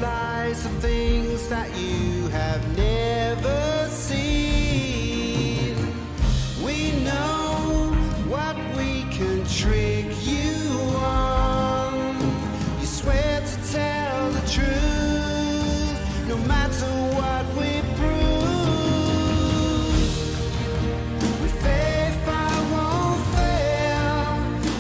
butterflies are things that you have never seen. We know what we can trick you on. You swear to tell the truth, no matter what we prove. With faith I won't fail,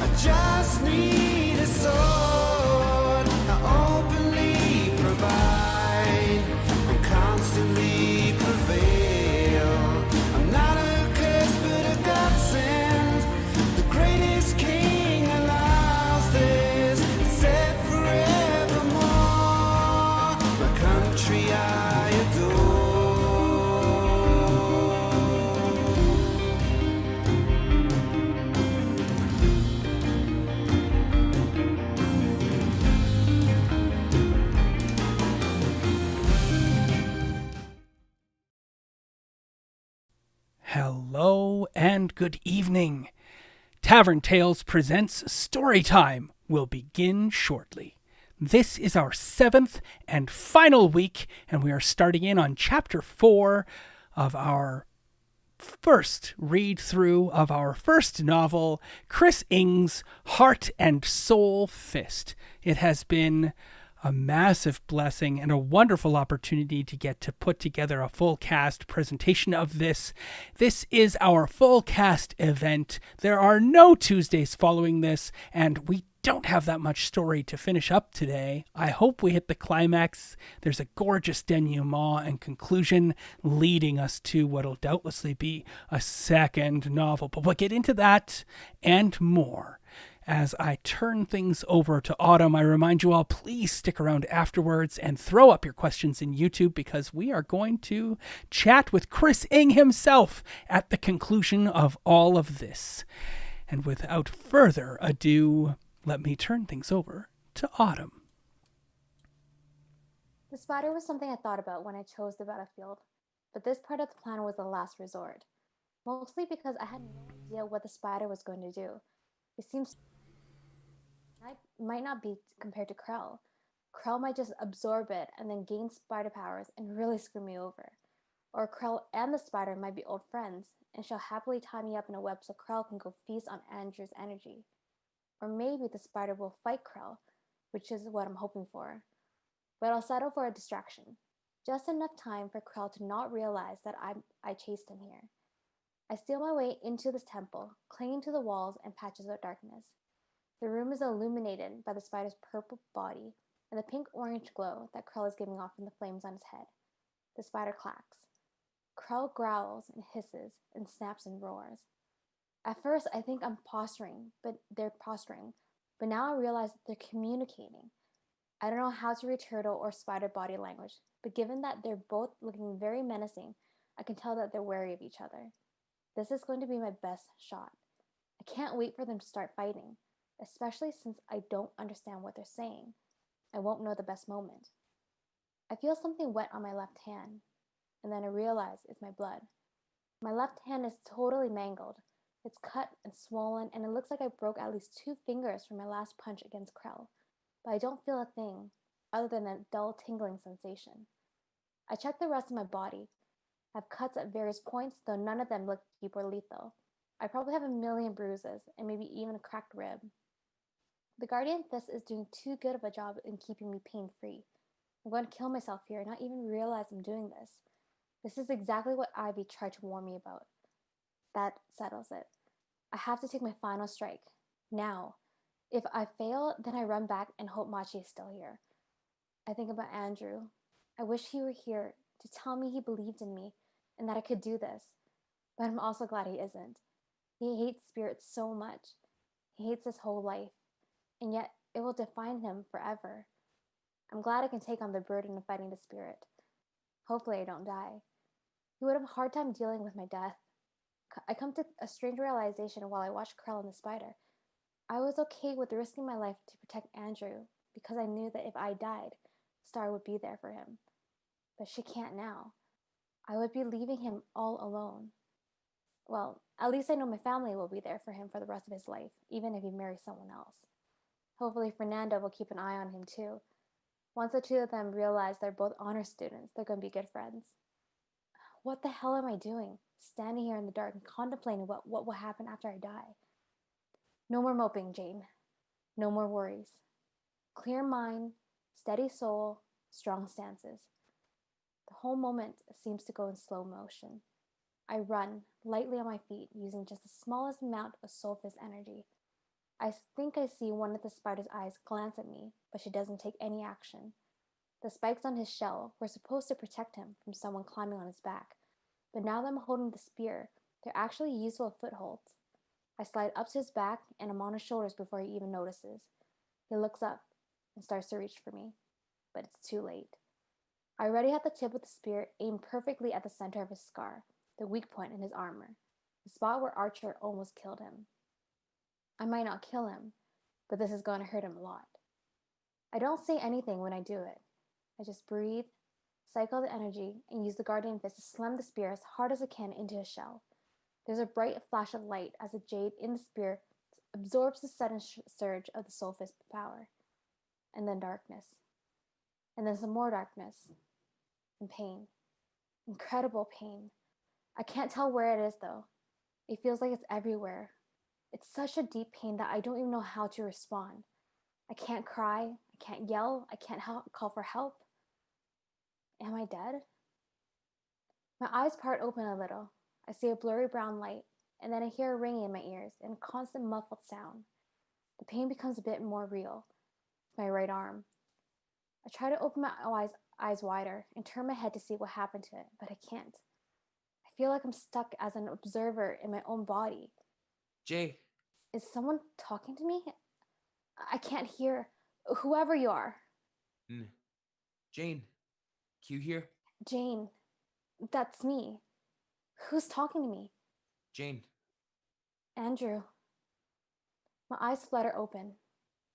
I just need a sword. I openly provide and constantly prevail. I'm not a curse but a godsend. The greatest king allows this, set forevermore. My country I adore. Hello and good evening. Tavern Tales presents Storytime will begin shortly. This is our 7th and final week, and we are starting in on Chapter 4 of our first read-through of our first novel, Chris Ng's Heart and Soul Fist. It has been a massive blessing and a wonderful opportunity to get to put together a full cast presentation of this. This is our full cast event. There are no Tuesdays following this, and we don't have that much story to finish up today. I hope we hit the climax. There's a gorgeous denouement and conclusion leading us to what'll doubtlessly be a second novel, but we'll get into that and more. As I turn things over to Autumn, I remind you all, please stick around afterwards and throw up your questions in YouTube, because we are going to chat with Chris Ng himself at the conclusion of all of this. And without further ado, let me turn things over to Autumn. The spider was something I thought about when I chose the battlefield, but this part of the plan was the last resort. Mostly because I had no idea what the spider was going to do. It seems might not be compared to Krell. Krell might just absorb it and then gain spider powers and really screw me over. Or Krell and the spider might be old friends, and she'll happily tie me up in a web so Krell can go feast on Andrew's energy. Or maybe the spider will fight Krell, which is what I'm hoping for. But I'll settle for a distraction. Just enough time for Krell to not realize that I chased him here. I steal my way into this temple, clinging to the walls and patches of darkness. The room is illuminated by the spider's purple body and the pink-orange glow that Krell is giving off from the flames on his head. The spider clacks. Krell growls and hisses and snaps and roars. At first, I think they're posturing, but now I realize that they're communicating. I don't know how to read turtle or spider body language, but given that they're both looking very menacing, I can tell that they're wary of each other. This is going to be my best shot. I can't wait for them to start fighting, especially since I don't understand what they're saying. I won't know the best moment. I feel something wet on my left hand, and then I realize it's my blood. My left hand is totally mangled. It's cut and swollen, and it looks like I broke at least 2 fingers from my last punch against Krell, but I don't feel a thing other than a dull tingling sensation. I check the rest of my body. I have cuts at various points, though none of them look deep or lethal. I probably have a million bruises, and maybe even a cracked rib. The Guardian Fist is doing too good of a job in keeping me pain-free. I'm going to kill myself here and not even realize I'm doing this. This is exactly what Ivy tried to warn me about. That settles it. I have to take my final strike. Now. If I fail, then I run back and hope Machi is still here. I think about Andrew. I wish he were here to tell me he believed in me and that I could do this. But I'm also glad he isn't. He hates spirits so much. He hates his whole life. And yet, it will define him forever. I'm glad I can take on the burden of fighting the spirit. Hopefully I don't die. He would have a hard time dealing with my death. I come to a strange realization while I watch Krell and the spider. I was okay with risking my life to protect Andrew because I knew that if I died, Star would be there for him. But she can't now. I would be leaving him all alone. Well, at least I know my family will be there for him for the rest of his life, even if he marries someone else. Hopefully Fernando will keep an eye on him too. Once the two of them realize they're both honor students, they're going to be good friends. What the hell am I doing? Standing here in the dark and contemplating what will happen after I die. No more moping, Jane. No more worries. Clear mind, steady soul, strong stances. The whole moment seems to go in slow motion. I run lightly on my feet, using just the smallest amount of soulfist energy. I think I see one of the spider's eyes glance at me, but she doesn't take any action. The spikes on his shell were supposed to protect him from someone climbing on his back, but now that I'm holding the spear, they're actually useful footholds. I slide up to his back and I'm on his shoulders before he even notices. He looks up and starts to reach for me, but it's too late. I already had the tip of the spear aimed perfectly at the center of his scar, the weak point in his armor, the spot where Archer almost killed him. I might not kill him, but this is going to hurt him a lot. I don't say anything when I do it. I just breathe, cycle the energy, and use the Guardian Fist to slam the spear as hard as I can into his shell. There's a bright flash of light as the jade in the spear absorbs the sudden surge of the Soul Fist power. And then darkness. And then some more darkness. And pain. Incredible pain. I can't tell where it is though. It feels like it's everywhere. It's such a deep pain that I don't even know how to respond. I can't cry, I can't yell, I can't call for help. Am I dead? My eyes part open a little. I see a blurry brown light, and then I hear a ringing in my ears and a constant muffled sound. The pain becomes a bit more real. My right arm. I try to open my eyes wider and turn my head to see what happened to it, but I can't. I feel like I'm stuck as an observer in my own body. Jay. Is someone talking to me? I can't hear. Whoever you are. Jane. Q here? Jane. That's me. Who's talking to me? Jane. Andrew. My eyes flutter open.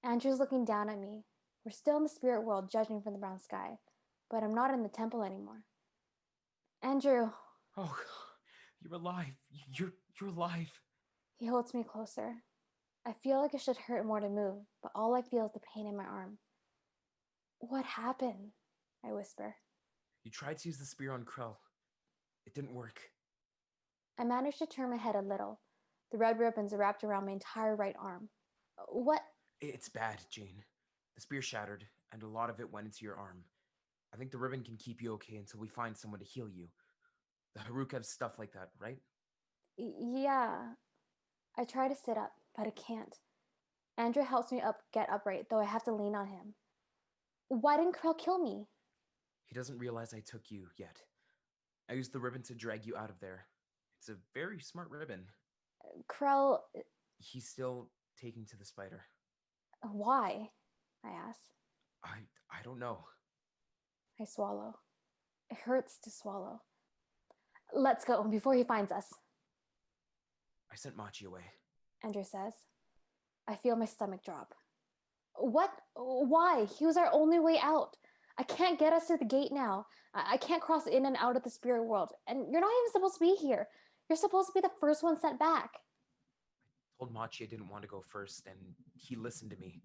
Andrew's looking down at me. We're still in the spirit world judging from the brown sky, but I'm not in the temple anymore. Andrew. Oh, you're alive. You're alive. He holds me closer. I feel like it should hurt more to move, but all I feel is the pain in my arm. What happened? I whisper. You tried to use the spear on Krell. It didn't work. I managed to turn my head a little. The red ribbons are wrapped around my entire right arm. What? It's bad, Jane. The spear shattered, and a lot of it went into your arm. I think the ribbon can keep you okay until we find someone to heal you. The Haruk have stuff like that, right? Yeah. I try to sit up, but I can't. Andrew helps me get upright, though I have to lean on him. Why didn't Krell kill me? He doesn't realize I took you yet. I used the ribbon to drag you out of there. It's a very smart ribbon. Krell... He's still taking to the spider. Why? I ask. I don't know. I swallow. It hurts to swallow. Let's go before he finds us. I sent Machi away. Andrew says. I feel my stomach drop. What? Why? He was our only way out. I can't get us to the gate now. I can't cross in and out of the spirit world. And you're not even supposed to be here. You're supposed to be the first one sent back. I told Machi I didn't want to go first, and he listened to me.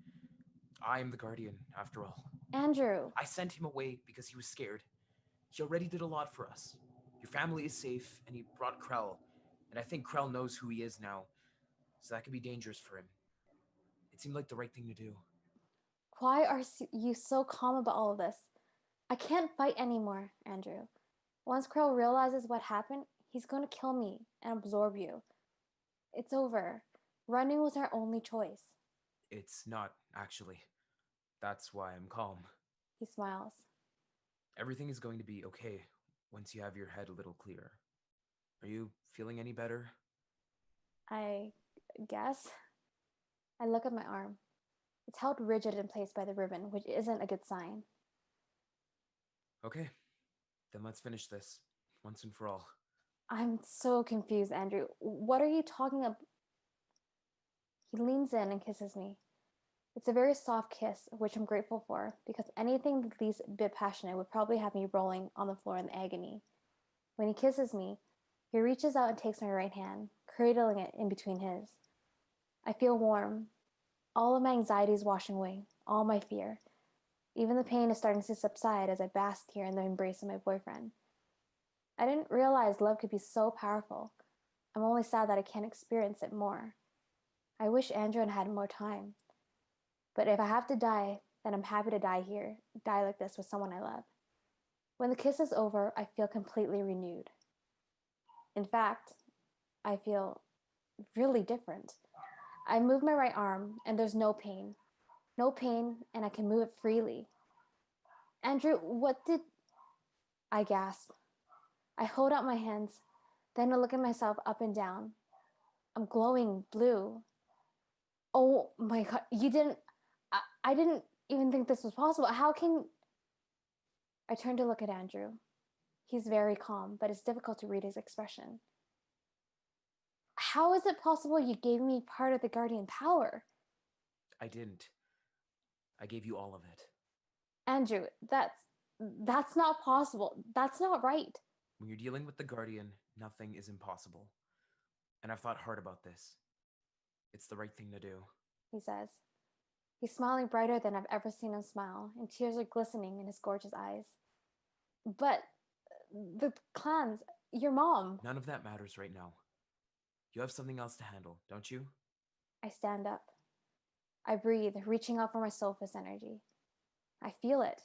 I am the guardian, after all. Andrew. I sent him away because he was scared. He already did a lot for us. Your family is safe, and he brought Krell. And I think Krell knows who he is now, so that could be dangerous for him. It seemed like the right thing to do. Why are you so calm about all of this? I can't fight anymore, Andrew. Once Krell realizes what happened, he's going to kill me and absorb you. It's over. Running was our only choice. It's not, actually. That's why I'm calm. He smiles. Everything is going to be okay once you have your head a little clearer. Are you feeling any better? I guess. I look at my arm. It's held rigid in place by the ribbon, which isn't a good sign. Okay, then let's finish this, once and for all. I'm so confused, Andrew. What are you talking about? He leans in and kisses me. It's a very soft kiss, which I'm grateful for, because anything the least bit passionate would probably have me rolling on the floor in agony. When he kisses me, he reaches out and takes my right hand, cradling it in between his. I feel warm. All of my anxieties washing away, all my fear. Even the pain is starting to subside as I bask here in the embrace of my boyfriend. I didn't realize love could be so powerful. I'm only sad that I can't experience it more. I wish Andrew had more time. But if I have to die, then I'm happy to die here, die like this with someone I love. When the kiss is over, I feel completely renewed. In fact, I feel really different. I move my right arm and there's no pain. No pain, and I can move it freely. Andrew, what did I gasp? I hold out my hands, then I look at myself up and down. I'm glowing blue. Oh my god, you didn't. I didn't even think this was possible. How can. I turn to look at Andrew. He's very calm, but it's difficult to read his expression. How is it possible you gave me part of the guardian power? I didn't. I gave you all of it. Andrew, that's not possible. That's not right. When you're dealing with the Guardian, nothing is impossible. And I've thought hard about this. It's the right thing to do. He says. He's smiling brighter than I've ever seen him smile, and tears are glistening in his gorgeous eyes. But the clans, your mom. None of that matters right now. You have something else to handle, don't you? I stand up. I breathe, reaching out for my soulful energy. I feel it.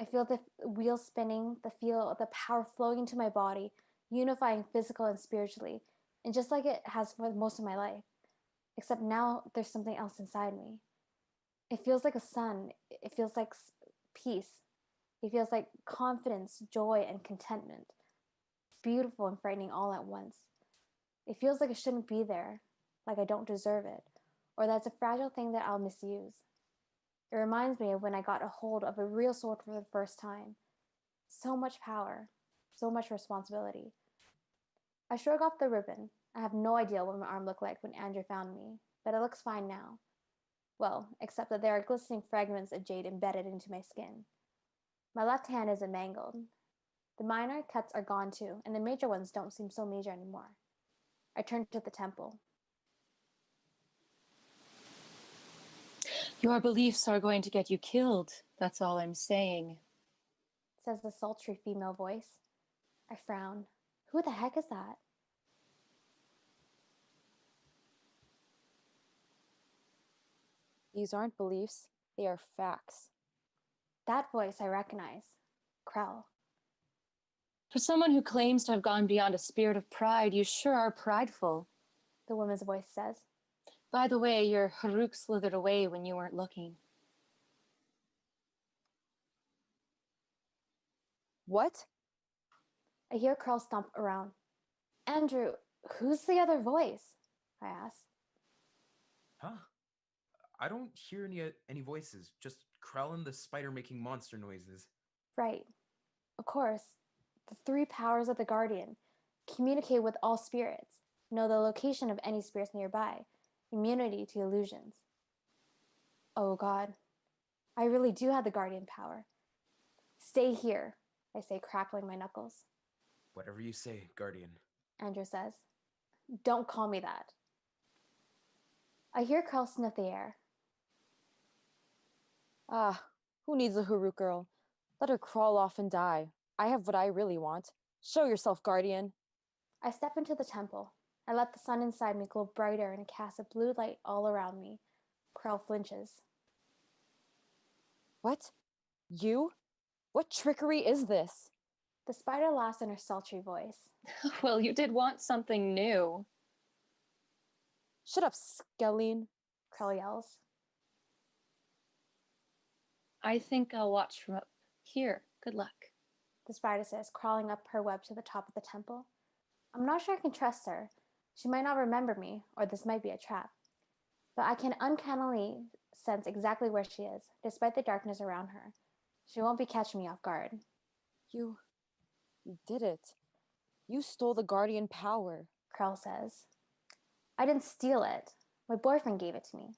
I feel the wheel spinning, the power flowing into my body, unifying physical and spiritually, and just like it has for most of my life. Except now there's something else inside me. It feels like a sun. It feels like peace. It feels like confidence, joy, and contentment. Beautiful and frightening all at once. It feels like it shouldn't be there, like I don't deserve it, or that it's a fragile thing that I'll misuse. It reminds me of when I got a hold of a real sword for the first time. So much power, so much responsibility. I shrug off the ribbon. I have no idea what my arm looked like when Andrew found me, but it looks fine now. Well, except that there are glistening fragments of jade embedded into my skin. My left hand isn't mangled. The minor cuts are gone too, and the major ones don't seem so major anymore. I turn to the temple. Your beliefs are going to get you killed. That's all I'm saying. Says the sultry female voice. I frown. Who the heck is that? These aren't beliefs, they are facts. That voice I recognize. Krell. For someone who claims to have gone beyond a spirit of pride, you sure are prideful. The woman's voice says. By the way, your Haruk slithered away when you weren't looking. What? I hear Krell stomp around. Andrew, who's the other voice? I ask. Huh? I don't hear any voices, just Krell and the spider making monster noises. Right. Of course. The three powers of the Guardian. Communicate with all spirits. Know the location of any spirits nearby. Immunity to illusions. Oh god. I really do have the Guardian power. Stay here, I say, crackling my knuckles. Whatever you say, Guardian. Andrew says. Don't call me that. I hear Krell sniff the air. Ah, who needs a Haruk girl? Let her crawl off and die. I have what I really want. Show yourself, Guardian. I step into the temple. I let the sun inside me glow brighter and cast a blue light all around me. Krell flinches. What? You? What trickery is this? The spider laughs in her sultry voice. Well, you did want something new. Shut up, Skelline. Krell yells. I think I'll watch from up here. Good luck. The spider says, crawling up her web to the top of the temple. I'm not sure I can trust her. She might not remember me, or this might be a trap. But I can uncannily sense exactly where she is, despite the darkness around her. She won't be catching me off guard. You did it. You stole the Guardian power. Krell says. I didn't steal it. My boyfriend gave it to me.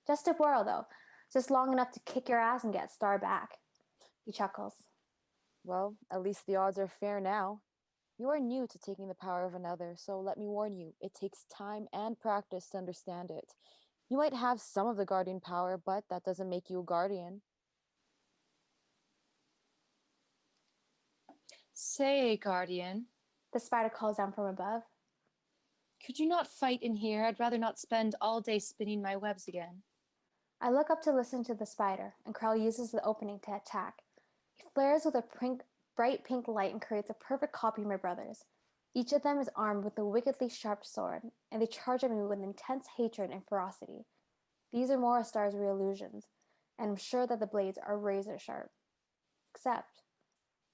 Just a whirl, though. Just long enough to kick your ass and get Star back. He chuckles. Well, at least the odds are fair now. You are new to taking the power of another, so let me warn you, it takes time and practice to understand it. You might have some of the Guardian power, but that doesn't make you a Guardian. Say, Guardian, The spider calls down from above. could you not fight in here? I'd rather not spend all day spinning my webs again. I look up to listen to the spider, and Krell uses the opening to attack. He flares with a bright pink light and creates a perfect copy of my brother's. Each of them is armed with a wickedly sharp sword, and they charge at me with intense hatred and ferocity. These are Morastar's real illusions, and I'm sure that the blades are razor sharp. Except,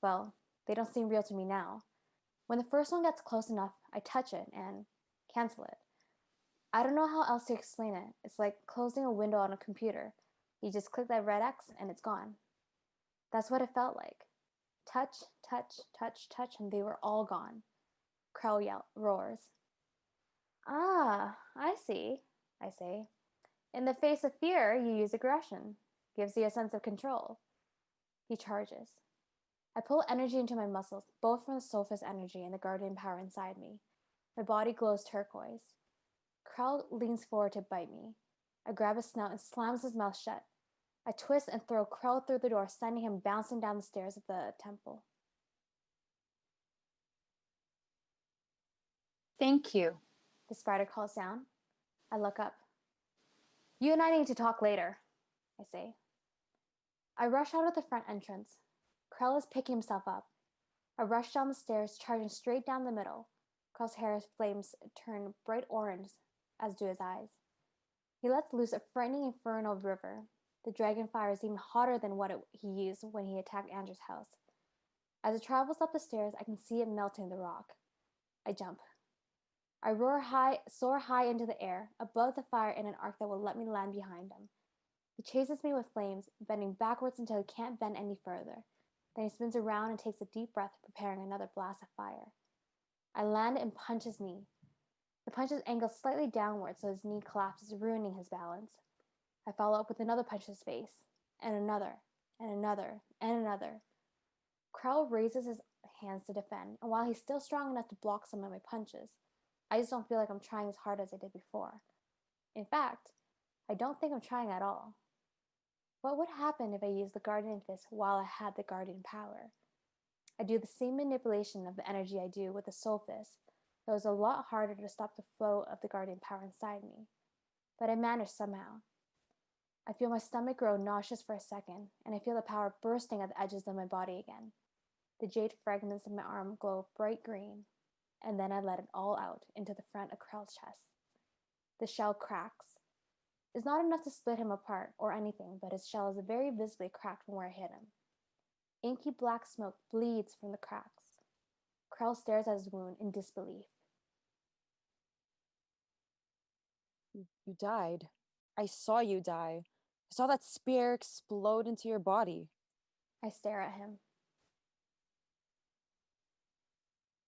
well, they don't seem real to me now. When the first one gets close enough, I touch it and cancel it. I don't know how else to explain it. It's like closing a window on a computer. You just click that red X and it's gone. That's what it felt like. Touch, touch, touch, touch, and they were all gone. Krell roars. Ah, I see, I say. In the face of fear, you use aggression. Gives you a sense of control. He charges. I pull energy into my muscles, both from the Sophist energy and the guardian power inside me. My body glows turquoise. Krell leans forward to bite me. I grab his snout and slams his mouth shut. I twist and throw Krell through the door, sending him bouncing down the stairs of the temple. Thank you. The spider calls down. I look up. You and I need to talk later, I say. I rush out of the front entrance. Krell is picking himself up. I rush down the stairs, charging straight down the middle. Krell's hair flames turn bright orange, as do his eyes. He lets loose a frightening infernal river. The dragon fire is even hotter than what he used when he attacked Andrew's house. As it travels up the stairs, I can see it melting the rock. I jump. I soar high into the air, above the fire in an arc that will let me land behind him. He chases me with flames, bending backwards until he can't bend any further. Then he spins around and takes a deep breath, preparing another blast of fire. I land and punch his knee. The punch is angled slightly downward so his knee collapses, ruining his balance. I follow up with another punch to his face, and another, and another, and another. Krell raises his hands to defend, and while he's still strong enough to block some of my punches, I just don't feel like I'm trying as hard as I did before. In fact, I don't think I'm trying at all. What would happen if I used the Guardian Fist while I had the Guardian power? I do the same manipulation of the energy I do with the Soul Fist, though it's a lot harder to stop the flow of the Guardian power inside me. But I manage somehow. I feel my stomach grow nauseous for a second, and I feel the power bursting at the edges of my body again. The jade fragments in my arm glow bright green, and then I let it all out into the front of Krell's chest. The shell cracks. It's not enough to split him apart or anything, but his shell is very visibly cracked from where I hit him. Inky black smoke bleeds from the cracks. Krell stares at his wound in disbelief. You died. I saw you die. I saw that spear explode into your body. I stare at him.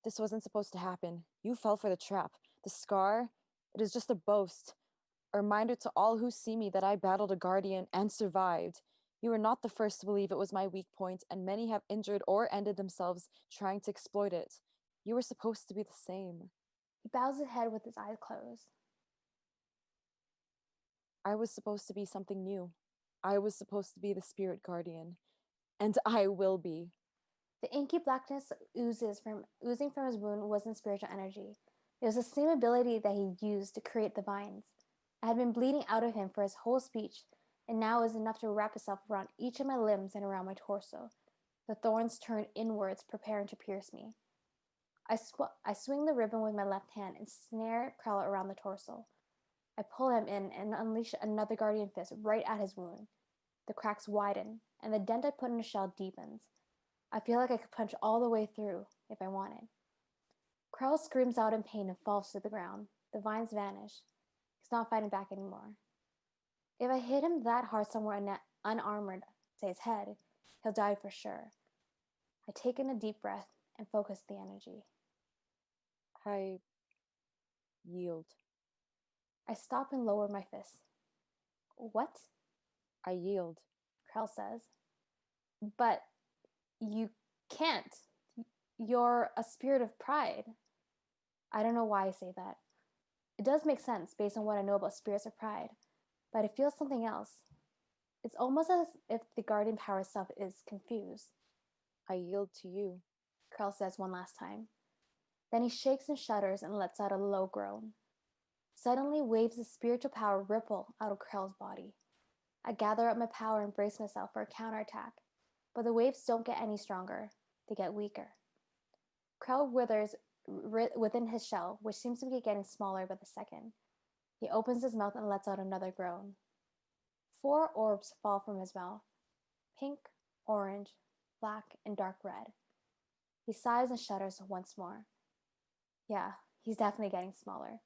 This wasn't supposed to happen. You fell for the trap. The scar, it is just a boast. A reminder to all who see me that I battled a guardian and survived. You were not the first to believe it was my weak point, and many have injured or ended themselves trying to exploit it. You were supposed to be the same. He bows his head with his eyes closed. I was supposed to be something new. I was supposed to be the spirit guardian. And I will be. The inky blackness oozing from his wound wasn't spiritual energy. It was the same ability that he used to create the vines. I had been bleeding out of him for his whole speech, and now it was enough to wrap itself around each of my limbs and around my torso. The thorns turned inwards, preparing to pierce me. I swing the ribbon with my left hand and snare Krell around the torso. I pull him in and unleash another guardian fist right at his wound. The cracks widen, and the dent I put in the shell deepens. I feel like I could punch all the way through if I wanted. Krell screams out in pain and falls to the ground. The vines vanish. He's not fighting back anymore. If I hit him that hard somewhere unarmored, say his head, he'll die for sure. I take in a deep breath and focus the energy. I yield. I stop and lower my fist. What? I yield. Krell says. But you can't. You're a spirit of pride. I don't know why I say that. It does make sense based on what I know about spirits of pride, but it feels something else. It's almost as if the guardian power itself is confused. I yield to you. Krell says one last time. Then he shakes and shudders and lets out a low groan. Suddenly, waves of spiritual power ripple out of Krell's body. I gather up my power and brace myself for a counterattack, but the waves don't get any stronger, they get weaker. Krell withers within his shell, which seems to be getting smaller by the second. He opens his mouth and lets out another groan. 4 orbs fall from his mouth: pink, orange, black, and dark red. He sighs and shudders once more. Yeah, he's definitely getting smaller.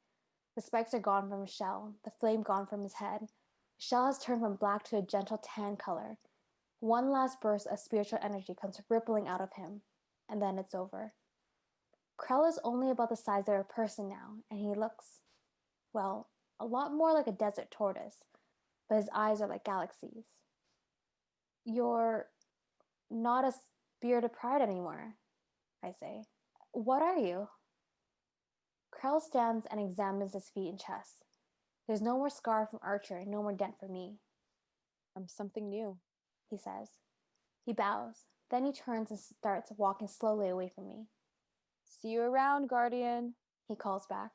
The spikes are gone from his shell, the flame gone from his head. The shell has turned from black to a gentle tan color. One last burst of spiritual energy comes rippling out of him, and then it's over. Krell is only about the size of a person now, and he looks, well, a lot more like a desert tortoise, but his eyes are like galaxies. You're not a spirit of pride anymore, I say. What are you? Krell stands and examines his feet and chest. There's no more scar from Archer, no more dent for me. I'm something new, he says. He bows. Then he turns and starts walking slowly away from me. See you around, Guardian, he calls back.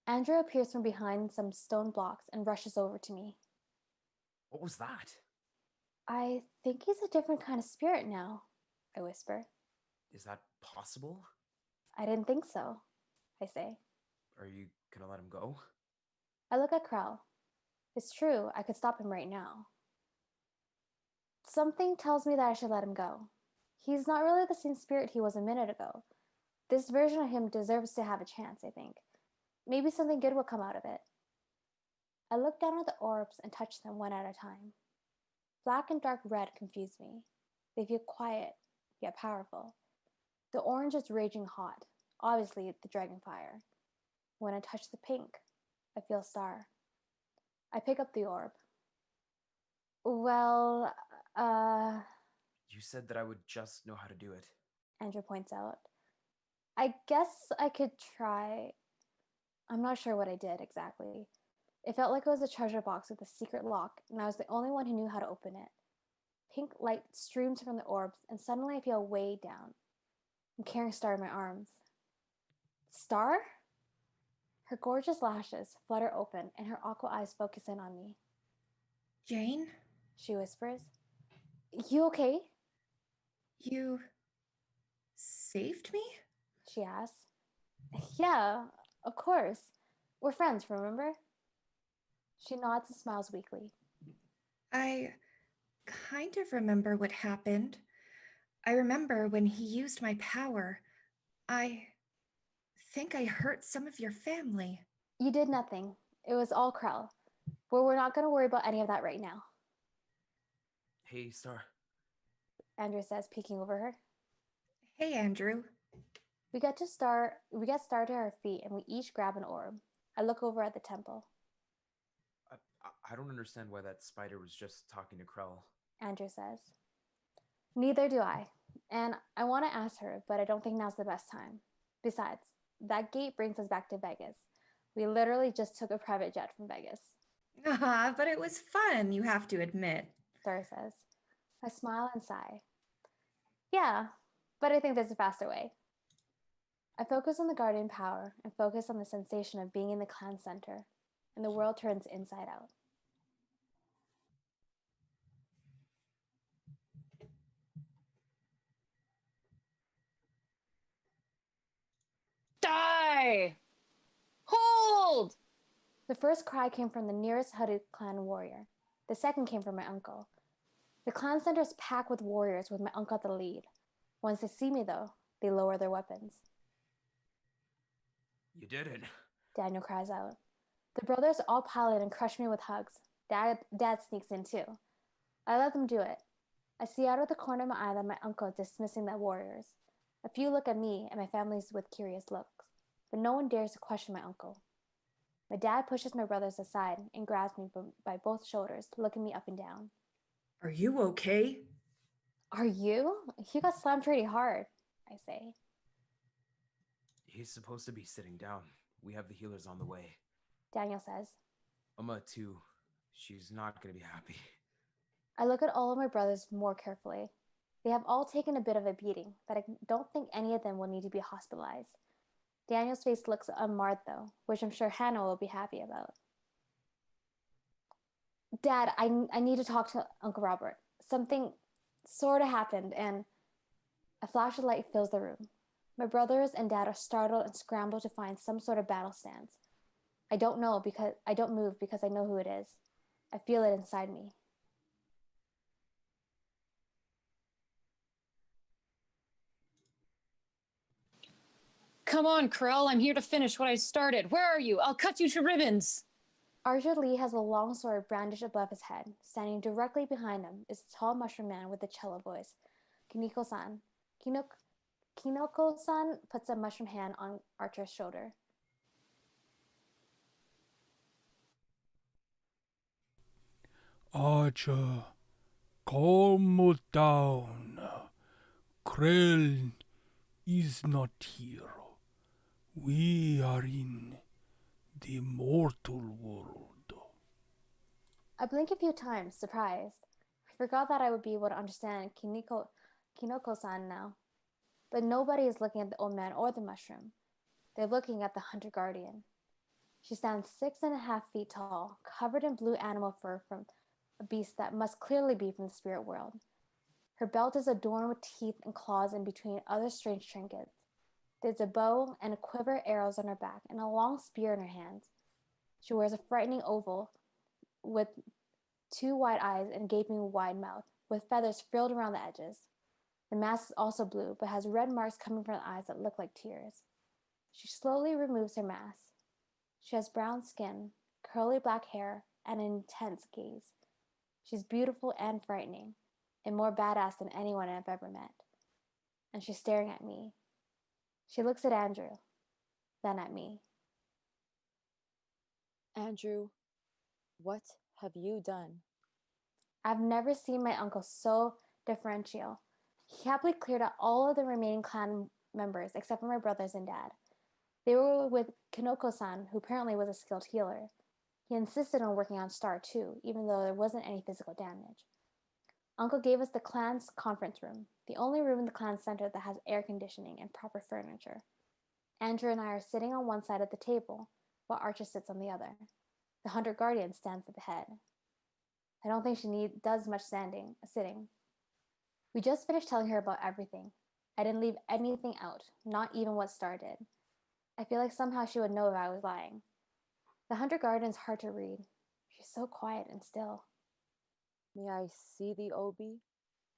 Andrew appears from behind some stone blocks and rushes over to me. What was that? I think he's a different kind of spirit now, I whisper. Is that possible? I didn't think so, I say. Are you gonna let him go? I look at Krell. It's true, I could stop him right now. Something tells me that I should let him go. He's not really the same spirit he was a minute ago. This version of him deserves to have a chance, I think. Maybe something good will come out of it. I look down at the orbs and touch them one at a time. Black and dark red confuse me. They feel quiet, yet powerful. The orange is raging hot, obviously the dragon fire. When I touch the pink, I feel a star. I pick up the orb. Well, You said that I would just know how to do it. Andrew points out. I guess I could try. I'm not sure what I did exactly. It felt like it was a treasure box with a secret lock, and I was the only one who knew how to open it. Pink light streams from the orbs, and suddenly I feel weighed down. I'm carrying Star in my arms. Star? Her gorgeous lashes flutter open, and her aqua eyes focus in on me. Jane, She whispers. You okay? you saved me? She asks. Yeah, of course. We're friends, remember? She nods and smiles weakly. I kind of remember what happened. I remember when he used my power. I think I hurt some of your family. You did nothing. It was all Krell. But we're not going to worry about any of that right now, Hey, Star. Andrew says, peeking over her. Hey, Andrew. We get Star to her feet, and we each grab an orb. I look over at the temple. I don't understand why that spider was just talking to Krell. Andrew says. Neither do I. And I want to ask her, but I don't think now's the best time. Besides, that gate brings us back to Vegas. We literally just took a private jet from Vegas, But it was fun, you have to admit. Star says. I smile and sigh. Yeah, but I think there's a faster way. I focus on the guardian power and focus on the sensation of being in the clan center, and the world turns inside out. Die! Hold! The first cry came from the nearest hooded clan warrior. The second came from my uncle. The clan center is packed with warriors with my uncle at the lead. Once they see me, though, they lower their weapons. You did it. Daniel cries out. The brothers all pile in and crush me with hugs. Dad sneaks in too. I let them do it. I see out of the corner of my eye that my uncle is dismissing the warriors. A few look at me and my families with curious looks, but no one dares to question my uncle. My dad pushes my brothers aside and grabs me by both shoulders, looking me up and down. Are you okay? Are you? He got slammed pretty hard, I say. He's supposed to be sitting down. We have the healers on the way. Daniel says. Uma, too. She's not gonna be happy. I look at all of my brothers more carefully. They have all taken a bit of a beating, but I don't think any of them will need to be hospitalized. Daniel's face looks unmarred though, which I'm sure Hannah will be happy about. Dad, I need to talk to Uncle Robert. Something sort of happened, and a flash of light fills the room. My brothers and Dad are startled and scramble to find some sort of battle stance. I don't move because I know who it is. I feel it inside me. Come on, Krell, I'm here to finish what I started. Where are you? I'll cut you to ribbons. Archer Lee has a long sword brandished above his head. Standing directly behind him is a tall mushroom man with a cello voice. Kinoko-san. Kinoko-san puts a mushroom hand on Archer's shoulder. Archer, calm down. Krell is not here. We are in the mortal world. I blink a few times, surprised. I forgot that I would be able to understand Kinoko-san now. But nobody is looking at the old man or the mushroom. They're looking at the Hunter Guardian. She stands 6.5 feet tall, covered in blue animal fur from a beast that must clearly be from the spirit world. Her belt is adorned with teeth and claws in between other strange trinkets. There's a bow and a quiver of arrows on her back and a long spear in her hands. She wears a frightening oval with 2 wide eyes and gaping wide mouth, with feathers frilled around the edges. The mask is also blue, but has red marks coming from the eyes that look like tears. She slowly removes her mask. She has brown skin, curly black hair, and an intense gaze. She's beautiful and frightening, and more badass than anyone I've ever met. And she's staring at me. She looks at Andrew, then at me. Andrew, what have you done? I've never seen my uncle so differential. He happily cleared out all of the remaining clan members except for my brothers and Dad. They were with Kinoko-san, who apparently was a skilled healer. He insisted on working on Star too, even though there wasn't any physical damage. Uncle gave us the clan's conference room, the only room in the clan center that has air conditioning and proper furniture. Andrew and I are sitting on one side of the table, while Archer sits on the other. The Hunter Guardian stands at the head. I don't think she does much sitting. We just finished telling her about everything. I didn't leave anything out, not even what Star did. I feel like somehow she would know if I was lying. The Hunter Guardian's hard to read. She's so quiet and still. May I see the Obi?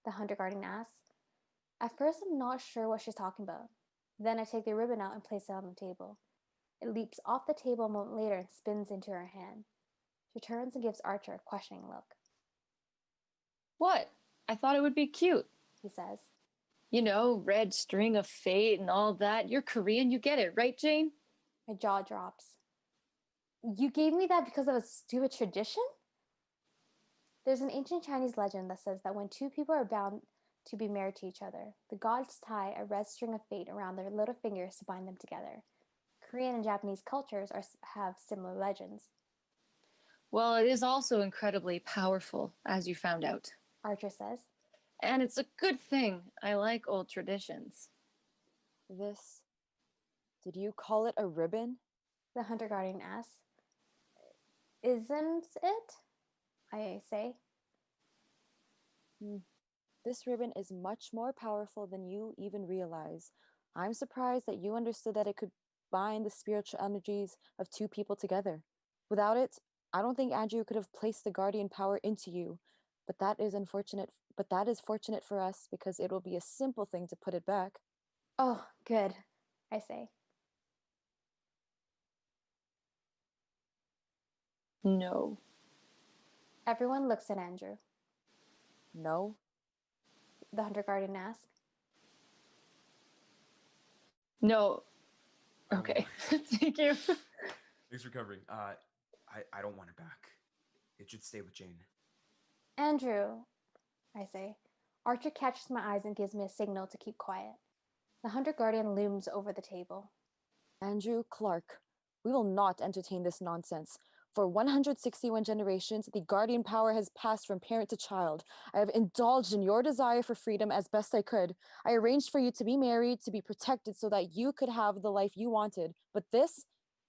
The Hunter Guardian asks. At first, I'm not sure what she's talking about. Then I take the ribbon out and place it on the table. It leaps off the table a moment later and spins into her hand. She turns and gives Archer a questioning look. What? I thought it would be cute. He says. You know, red string of fate and all that. You're Korean, you get it, right, Jane? My jaw drops. You gave me that because of a stupid tradition? There's an ancient Chinese legend that says that when two people are bound to be married to each other, the gods tie a red string of fate around their little fingers to bind them together. Korean and Japanese cultures have similar legends. Well, it is also incredibly powerful, as you found out. Archer says. And it's a good thing. I like old traditions. This. Did you call it a ribbon? The Hunter Guardian asks. Isn't it? I say. This ribbon is much more powerful than you even realize. I'm surprised that you understood that it could bind the spiritual energies of 2 people together. Without it, I don't think Andrew could have placed the guardian power into you. But that is fortunate for us because it will be a simple thing to put it back. Oh, good, I say. No. Everyone looks at Andrew. No? The Hunter Guardian asks. No. Okay. Thank you. Thanks for covering. I don't want it back. It should stay with Jane. Andrew, I say. Archer catches my eyes and gives me a signal to keep quiet. The Hunter Guardian looms over the table. Andrew Clark, we will not entertain this nonsense. For 161 generations, the guardian power has passed from parent to child. I have indulged in your desire for freedom as best I could. I arranged for you to be married, to be protected so that you could have the life you wanted. But this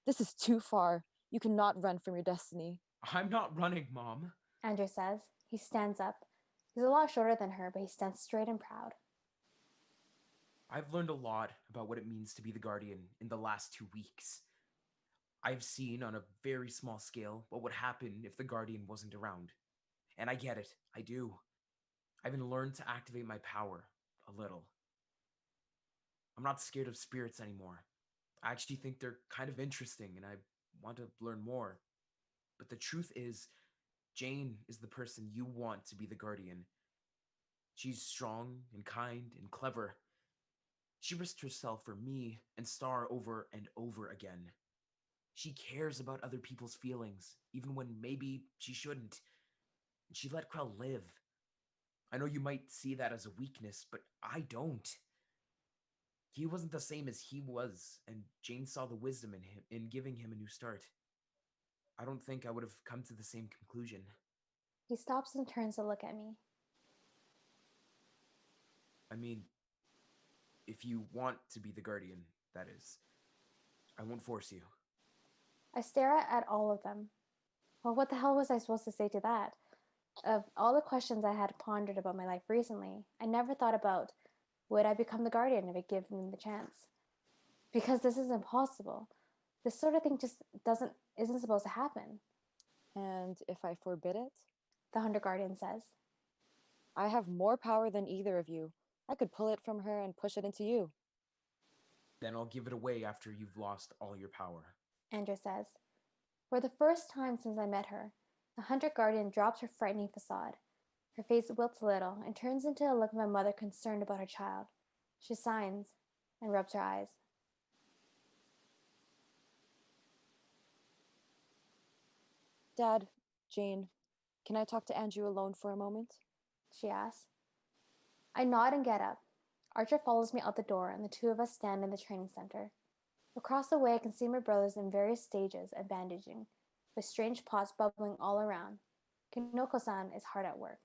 is too far. You cannot run from your destiny. I'm not running, Mom. Andrew says. He stands up. He's a lot shorter than her, but he stands straight and proud. I've learned a lot about what it means to be the guardian in the last 2 weeks. I've seen on a very small scale what would happen if the guardian wasn't around. And I get it. I do. I've even learned to activate my power a little. I'm not scared of spirits anymore. I actually think they're kind of interesting and I want to learn more. But the truth is, Jane is the person you want to be the guardian. She's strong and kind and clever. She risked herself for me and Star over and over again. She cares about other people's feelings, even when maybe she shouldn't. And she let Krell live. I know you might see that as a weakness, but I don't. He wasn't the same as he was, and Jane saw the wisdom in him in giving him a new start. I don't think I would have come to the same conclusion. He stops and turns to look at me. I mean, if you want to be the guardian, that is. I won't force you. I stare at all of them. Well, what the hell was I supposed to say to that? Of all the questions I had pondered about my life recently, I never thought about would I become the guardian if I give me the chance? Because this is impossible. This sort of thing just isn't supposed to happen. And if I forbid it? The Hunter Guardian says. I have more power than either of you. I could pull it from her and push it into you. Then I'll give it away after you've lost all your power. Andrew says. For the first time since I met her, the Hunter Guardian drops her frightening facade. Her face wilts a little and turns into a look of a mother concerned about her child. She signs and rubs her eyes. Dad, Jane, can I talk to Andrew alone for a moment? She asks. I nod and get up. Archer follows me out the door and the two of us stand in the training center. Across the way I can see my brothers in various stages of bandaging, with strange pots bubbling all around. Kinoko-san is hard at work.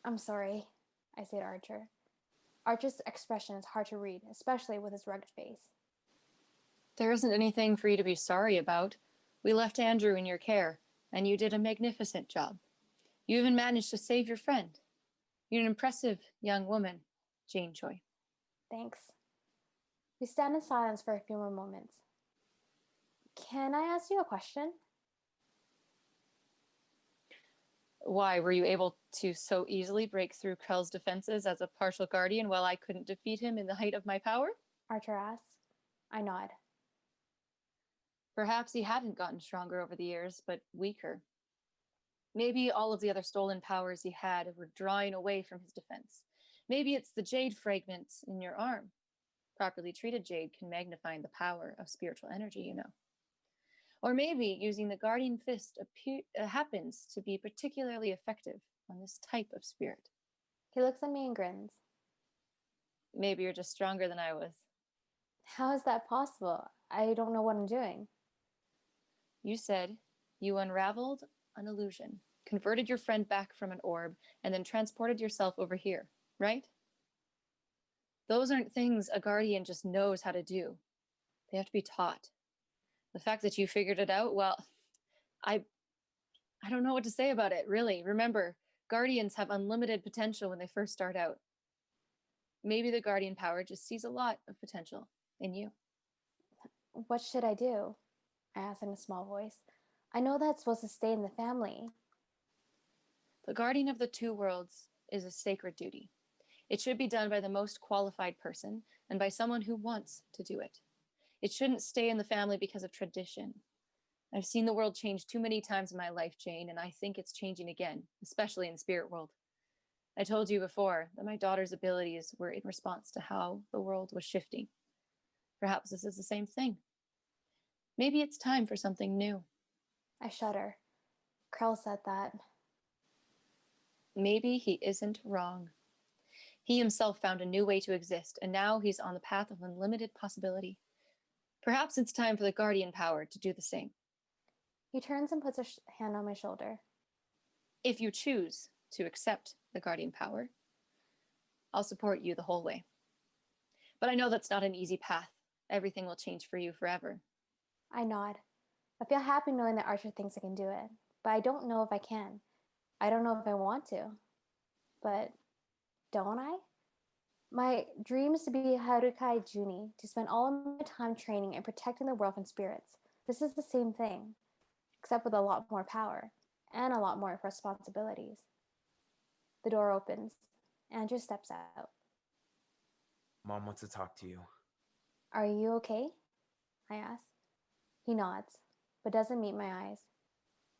I'm sorry, I say to Archer. Archer's expression is hard to read, especially with his rugged face. There isn't anything for you to be sorry about. We left Andrew in your care, and you did a magnificent job. You even managed to save your friend. You're an impressive young woman, Jane Choi. Thanks. We stand in silence for a few more moments. Can I ask you a question? Why, were you able to so easily break through Krell's defenses as a partial guardian while I couldn't defeat him in the height of my power? Archer asks. I nod. Perhaps he hadn't gotten stronger over the years, but weaker. Maybe all of the other stolen powers he had were drawing away from his defense. Maybe it's the jade fragments in your arm. Properly treated jade can magnify the power of spiritual energy, you know. Or maybe using the guardian fist happens to be particularly effective on this type of spirit. He looks at me and grins. Maybe you're just stronger than I was. How is that possible? I don't know what I'm doing. You said you unraveled an illusion, converted your friend back from an orb, and then transported yourself over here, right? Those aren't things a guardian just knows how to do. They have to be taught. The fact that you figured it out, well, I don't know what to say about it, really. Remember, guardians have unlimited potential when they first start out. Maybe the guardian power just sees a lot of potential in you. What should I do? I asked in a small voice. I know that's supposed to stay in the family. The guardian of the two worlds is a sacred duty. It should be done by the most qualified person and by someone who wants to do it. It shouldn't stay in the family because of tradition. I've seen the world change too many times in my life, Jane, and I think it's changing again, especially in the spirit world. I told you before that my daughter's abilities were in response to how the world was shifting. Perhaps this is the same thing. Maybe it's time for something new. I shudder. Krell said that. Maybe he isn't wrong. He himself found a new way to exist, and now he's on the path of unlimited possibility. Perhaps it's time for the guardian power to do the same. He turns and puts a hand on my shoulder. If you choose to accept the guardian power, I'll support you the whole way. But I know that's not an easy path. Everything will change for you forever. I nod. I feel happy knowing that Archer thinks I can do it, but I don't know if I can. I don't know if I want to. But don't I? My dream is to be Harukai Juni, to spend all of my time training and protecting the world from spirits. This is the same thing, except with a lot more power and a lot more responsibilities. The door opens. Andrew steps out. Mom wants to talk to you. Are you okay? I ask. He nods, but doesn't meet my eyes.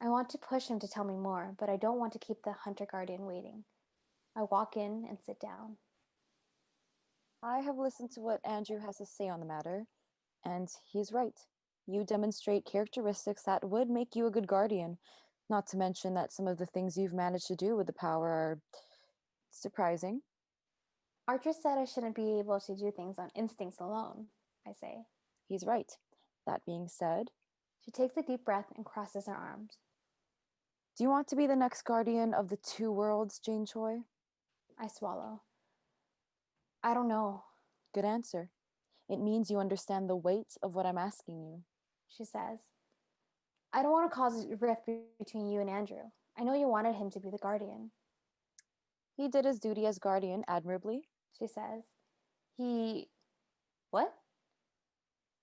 I want to push him to tell me more, but I don't want to keep the Hunter Guardian waiting. I walk in and sit down. I have listened to what Andrew has to say on the matter, and he's right. You demonstrate characteristics that would make you a good guardian, not to mention that some of the things you've managed to do with the power are surprising. Archer said I shouldn't be able to do things on instincts alone, I say. He's right. That being said, She takes a deep breath and crosses her arms. do you want to be the next guardian of the two worlds, Jane Choi? I swallow. I don't know, Good answer. It means you understand the weight of what I'm asking you. she says. I don't want to cause a rift between you and Andrew. I know you wanted him to be the guardian, He did his duty as guardian admirably. she says. What?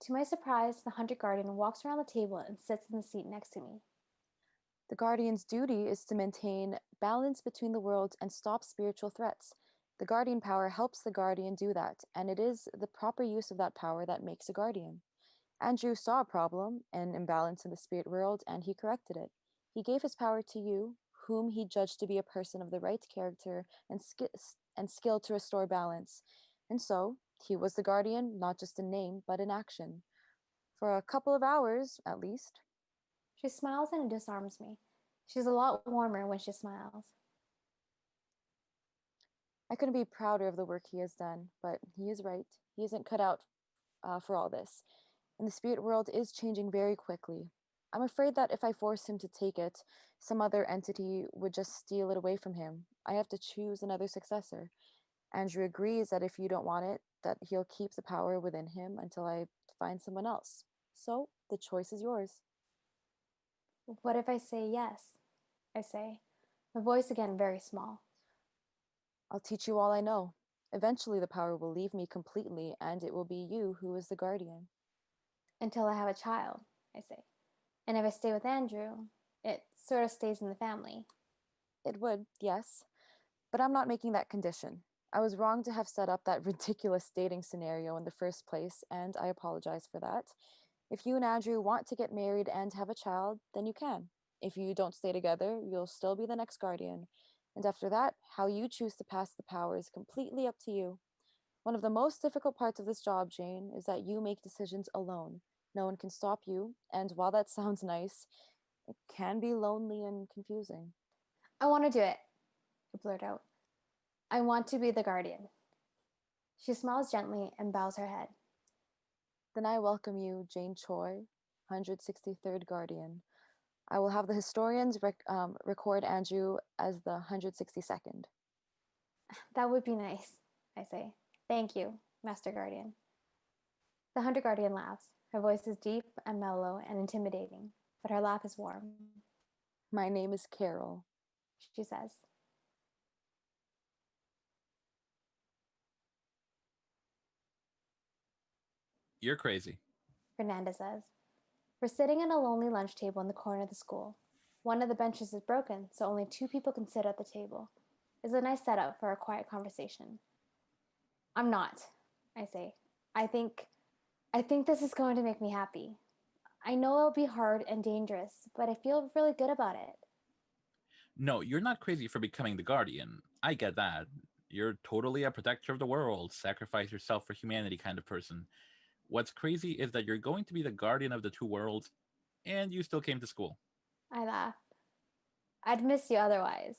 To my surprise, the Hunter Guardian walks around the table and sits in the seat next to me. The guardian's duty is to maintain balance between the worlds and stop spiritual threats. The guardian power helps the guardian do that, and it is the proper use of that power that makes a guardian. Andrew saw a problem, an imbalance in the spirit world, and he corrected it. He gave his power to you, whom he judged to be a person of the right character and skill to restore balance. And so, he was the guardian, not just in name, but in action. For a couple of hours, at least. She smiles and disarms me. She's a lot warmer when she smiles. I couldn't be prouder of the work he has done, but he is right. He isn't cut out for all this. And the spirit world is changing very quickly. I'm afraid that if I force him to take it, some other entity would just steal it away from him. I have to choose another successor. Andrew agrees that if you don't want it, that he'll keep the power within him until I find someone else. So the choice is yours. What if I say yes? I say, my voice again very small. I'll teach you all I know. Eventually, the power will leave me completely, and it will be you who is the guardian. Until I have a child, I say. And if I stay with Andrew, it sort of stays in the family. It would, yes, but I'm not making that condition. I was wrong to have set up that ridiculous dating scenario in the first place, and I apologize for that. If you and Andrew want to get married and have a child, then you can. If you don't stay together, you'll still be the next guardian. And after that, how you choose to pass the power is completely up to you. One of the most difficult parts of this job, Jane, is that you make decisions alone. No one can stop you, and while that sounds nice, it can be lonely and confusing. I want to do it, I blurt out. I want to be the guardian. She smiles gently and bows her head. Then I welcome you, Jane Choi, 163rd Guardian. I will have the historians record Andrew as the 162nd. That would be nice, I say. Thank you, Master Guardian. The Hunter Guardian laughs. Her voice is deep and mellow and intimidating, but her laugh is warm. My name is Carol, she says. You're crazy. Fernanda says. We're sitting at a lonely lunch table in the corner of the school. One of the benches is broken, so only 2 people can sit at the table. It's a nice setup for a quiet conversation. I'm not, I say. I think this is going to make me happy. I know it'll be hard and dangerous, but I feel really good about it. No, you're not crazy for becoming the Guardian. I get that. You're totally a protector of the world, sacrifice yourself for humanity kind of person. What's crazy is that you're going to be the guardian of the two worlds, and you still came to school. I laugh. I'd miss you otherwise.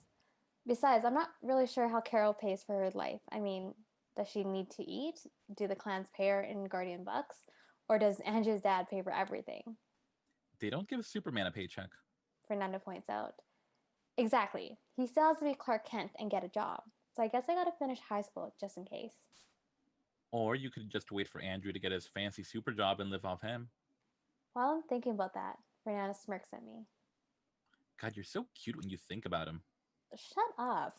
Besides, I'm not really sure how Carol pays for her life. I mean, does she need to eat? Do the clans pay her in Guardian bucks? Or does Andrew's dad pay for everything? They don't give Superman a paycheck. Fernanda points out. Exactly. He still has to be Clark Kent and get a job. So I guess I gotta finish high school just in case. Or you could just wait for Andrew to get his fancy super job and live off him. While I'm thinking about that, Fernanda smirks at me. God, you're so cute when you think about him. Shut up.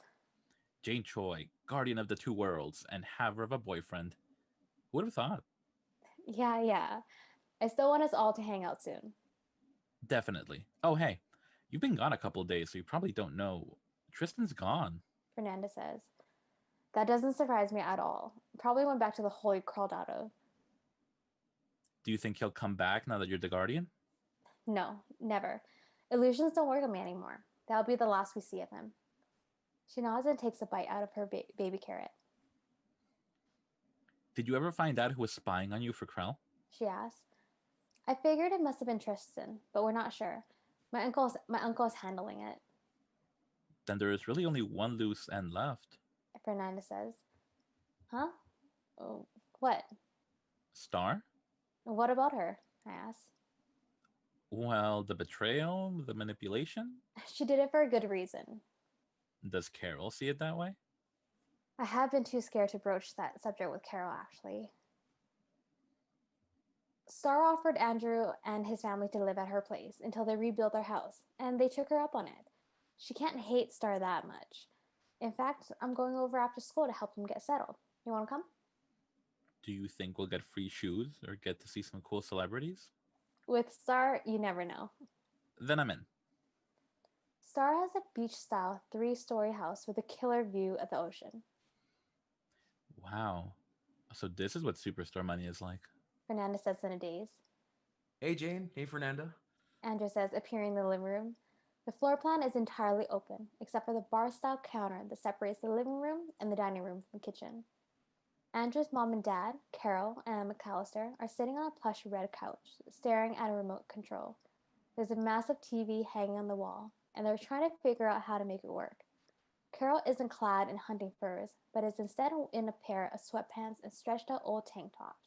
Jane Choi, guardian of the two worlds, and haver of a boyfriend. Who would have thought? Yeah. I still want us all to hang out soon. Definitely. Oh, hey, you've been gone a couple of days, so you probably don't know. Tristan's gone. Fernanda says. That doesn't surprise me at all. Probably went back to the hole he crawled out of. Do you think he'll come back now that you're the guardian? No, never. Illusions don't work on me anymore. That'll be the last we see of him. She nods and takes a bite out of her baby carrot. Did you ever find out who was spying on you for Krell? She asks. I figured it must have been Tristan, but we're not sure. My uncle's handling it. Then there is really only one loose end left. Fernanda says. Huh? Oh, what? Star? What about her? I ask. Well, the betrayal, the manipulation? She did it for a good reason. Does Carol see it that way? I have been too scared to broach that subject with Carol, actually. Star offered Andrew and his family to live at her place until they rebuilt their house, and they took her up on it. She can't hate Star that much. In fact, I'm going over after school to help him get settled. You want to come? Do you think we'll get free shoes or get to see some cool celebrities? With Star, you never know. Then I'm in. Star has a beach-style 3-story house with a killer view of the ocean. Wow. So this is what superstar money is like. Fernanda says in a daze. Hey, Jane. Hey, Fernanda. Andrew says, appearing in the living room. The floor plan is entirely open, except for the bar-style counter that separates the living room and the dining room from the kitchen. Andrew's mom and dad, Carol and McAllister, are sitting on a plush red couch, staring at a remote control. There's a massive TV hanging on the wall, and they're trying to figure out how to make it work. Carol isn't clad in hunting furs, but is instead in a pair of sweatpants and stretched out old tank tops.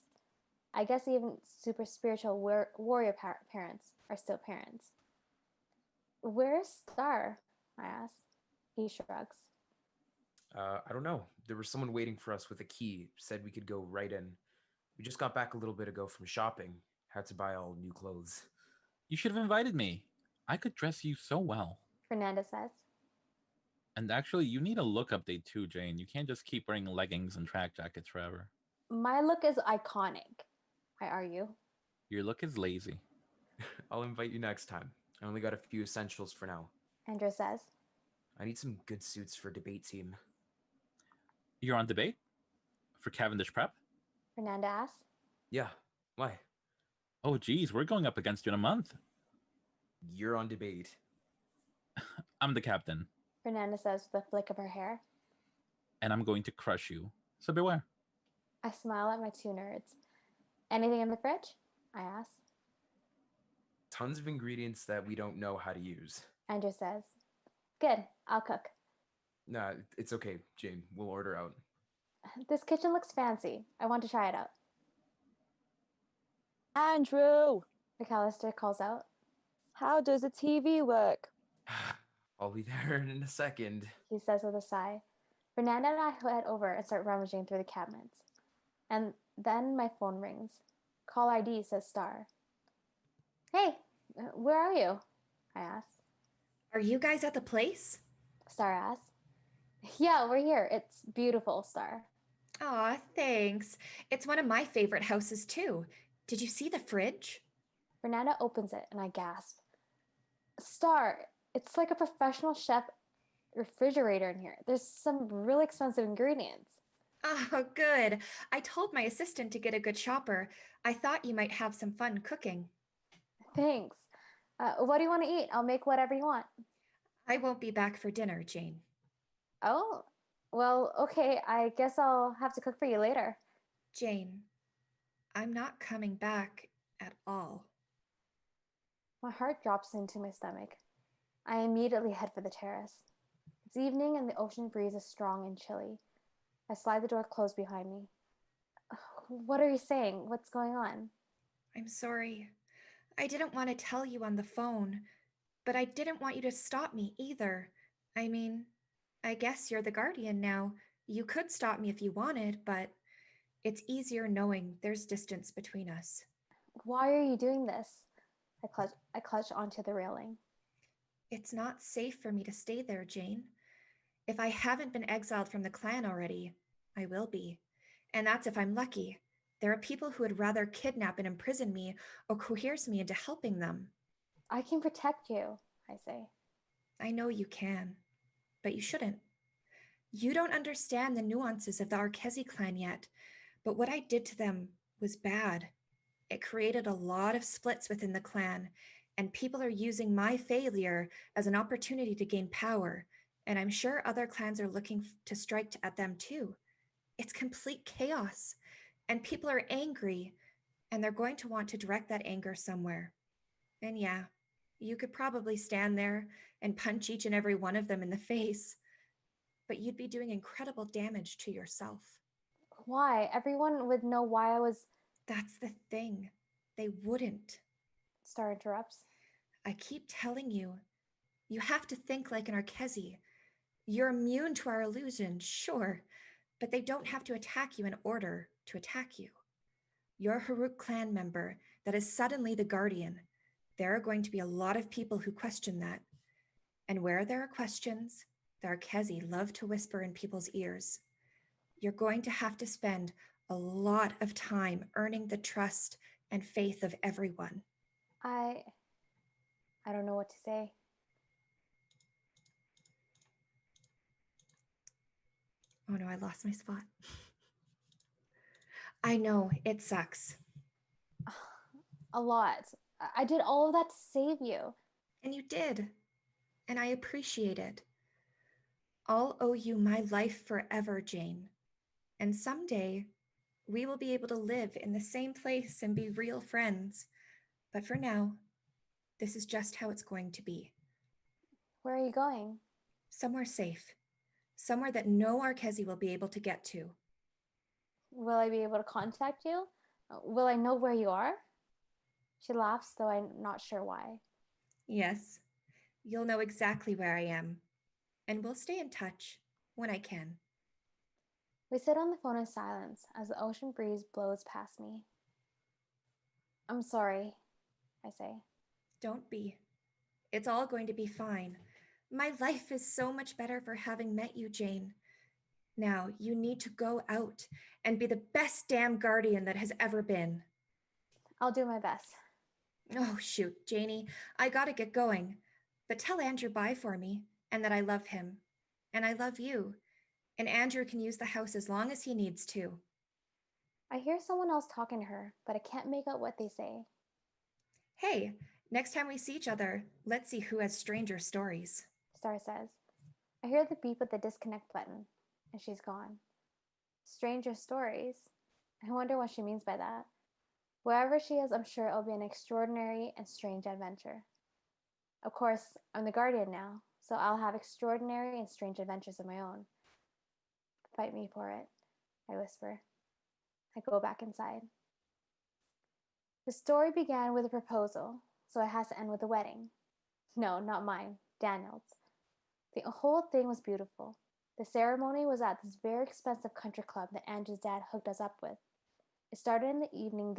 I guess even super spiritual warrior parents are still parents. Where's Star? I ask. He shrugs. I don't know. There was someone waiting for us with a key. Said we could go right in. We just got back a little bit ago from shopping. Had to buy all new clothes. You should have invited me. I could dress you so well. Fernanda says. And actually, you need a look update too, Jane. You can't just keep wearing leggings and track jackets forever. My look is iconic, I argue. Your look is lazy. I'll invite you next time. I only got a few essentials for now. Andrew says. I need some good suits for debate team. You're on debate? For Cavendish Prep? Fernanda asks. Yeah, why? Oh, geez, we're going up against you in a month. You're on debate. I'm the captain. Fernanda says with a flick of her hair. And I'm going to crush you. So beware. I smile at my two nerds. Anything in the fridge? I ask. Tons of ingredients that we don't know how to use. Andrew says. Good, I'll cook. Nah, it's okay, Jane. We'll order out. This kitchen looks fancy. I want to try it out. Andrew! McAllister calls out. How does the TV work? I'll be there in a second. He says with a sigh. Fernanda and I head over and start rummaging through the cabinets. And then my phone rings. Call ID says Star. Hey, where are you? I ask. Are you guys at the place? Star asks. Yeah, we're here. It's beautiful, Star. Aw, thanks. It's one of my favorite houses too. Did you see the fridge? Fernanda opens it and I gasp. Star, it's like a professional chef refrigerator in here. There's some really expensive ingredients. Oh, good. I told my assistant to get a good shopper. I thought you might have some fun cooking. Thanks. What do you want to eat? I'll make whatever you want. I won't be back for dinner, Jane. Oh, well, okay. I guess I'll have to cook for you later. Jane, I'm not coming back at all. My heart drops into my stomach. I immediately head for the terrace. It's evening and the ocean breeze is strong and chilly. I slide the door closed behind me. What are you saying? What's going on? I'm sorry. I didn't want to tell you on the phone, but I didn't want you to stop me either. I mean, I guess you're the guardian now. You could stop me if you wanted, but it's easier knowing there's distance between us. Why are you doing this? I clutch onto the railing. It's not safe for me to stay there, Jane. If I haven't been exiled from the clan already, I will be. And that's if I'm lucky. There are people who would rather kidnap and imprison me or coerce me into helping them. I can protect you, I say. I know you can, but you shouldn't. You don't understand the nuances of the Arkezi clan yet, but what I did to them was bad. It created a lot of splits within the clan, and people are using my failure as an opportunity to gain power, and I'm sure other clans are looking to strike at them too. It's complete chaos, and people are angry, and they're going to want to direct that anger somewhere. And yeah, you could probably stand there and punch each and every one of them in the face, but you'd be doing incredible damage to yourself. Why? Everyone would know why I was. That's the thing. They wouldn't. Star interrupts. I keep telling you, you have to think like an Arkezi. You're immune to our illusion, sure, but they don't have to attack you in order to attack you. You're a Haruk clan member that is suddenly the guardian. There are going to be a lot of people who question that. And where there are questions, the Arkezi love to whisper in people's ears. You're going to have to spend a lot of time earning the trust and faith of everyone. I don't know what to say. Oh no, I lost my spot. I know, it sucks. A lot. I did all of that to save you. And you did. And I appreciate it. I'll owe you my life forever, Jane. And someday, we will be able to live in the same place and be real friends. But for now, this is just how it's going to be. Where are you going? Somewhere safe. Somewhere that no Arkezi will be able to get to. Will I be able to contact you? Will I know where you are? She laughs, though I'm not sure why. Yes, you'll know exactly where I am. And we'll stay in touch when I can. We sit on the phone in silence as the ocean breeze blows past me. I'm sorry, I say. Don't be. It's all going to be fine. My life is so much better for having met you, Jane. Now, you need to go out and be the best damn guardian that has ever been. I'll do my best. Oh, shoot, Janie, I gotta get going. But tell Andrew bye for me, and that I love him. And I love you. And Andrew can use the house as long as he needs to. I hear someone else talking to her, but I can't make out what they say. Hey, next time we see each other, let's see who has stranger stories. Star says. I hear the beep of the disconnect button, and she's gone. Stranger stories? I wonder what she means by that. Wherever she is, I'm sure it'll be an extraordinary and strange adventure. Of course, I'm the guardian now, so I'll have extraordinary and strange adventures of my own. Fight me for it, I whisper. I go back inside. The story began with a proposal, so it has to end with a wedding. No, not mine, Daniel's. The whole thing was beautiful. The ceremony was at this very expensive country club that Andrew's dad hooked us up with. It started in the evening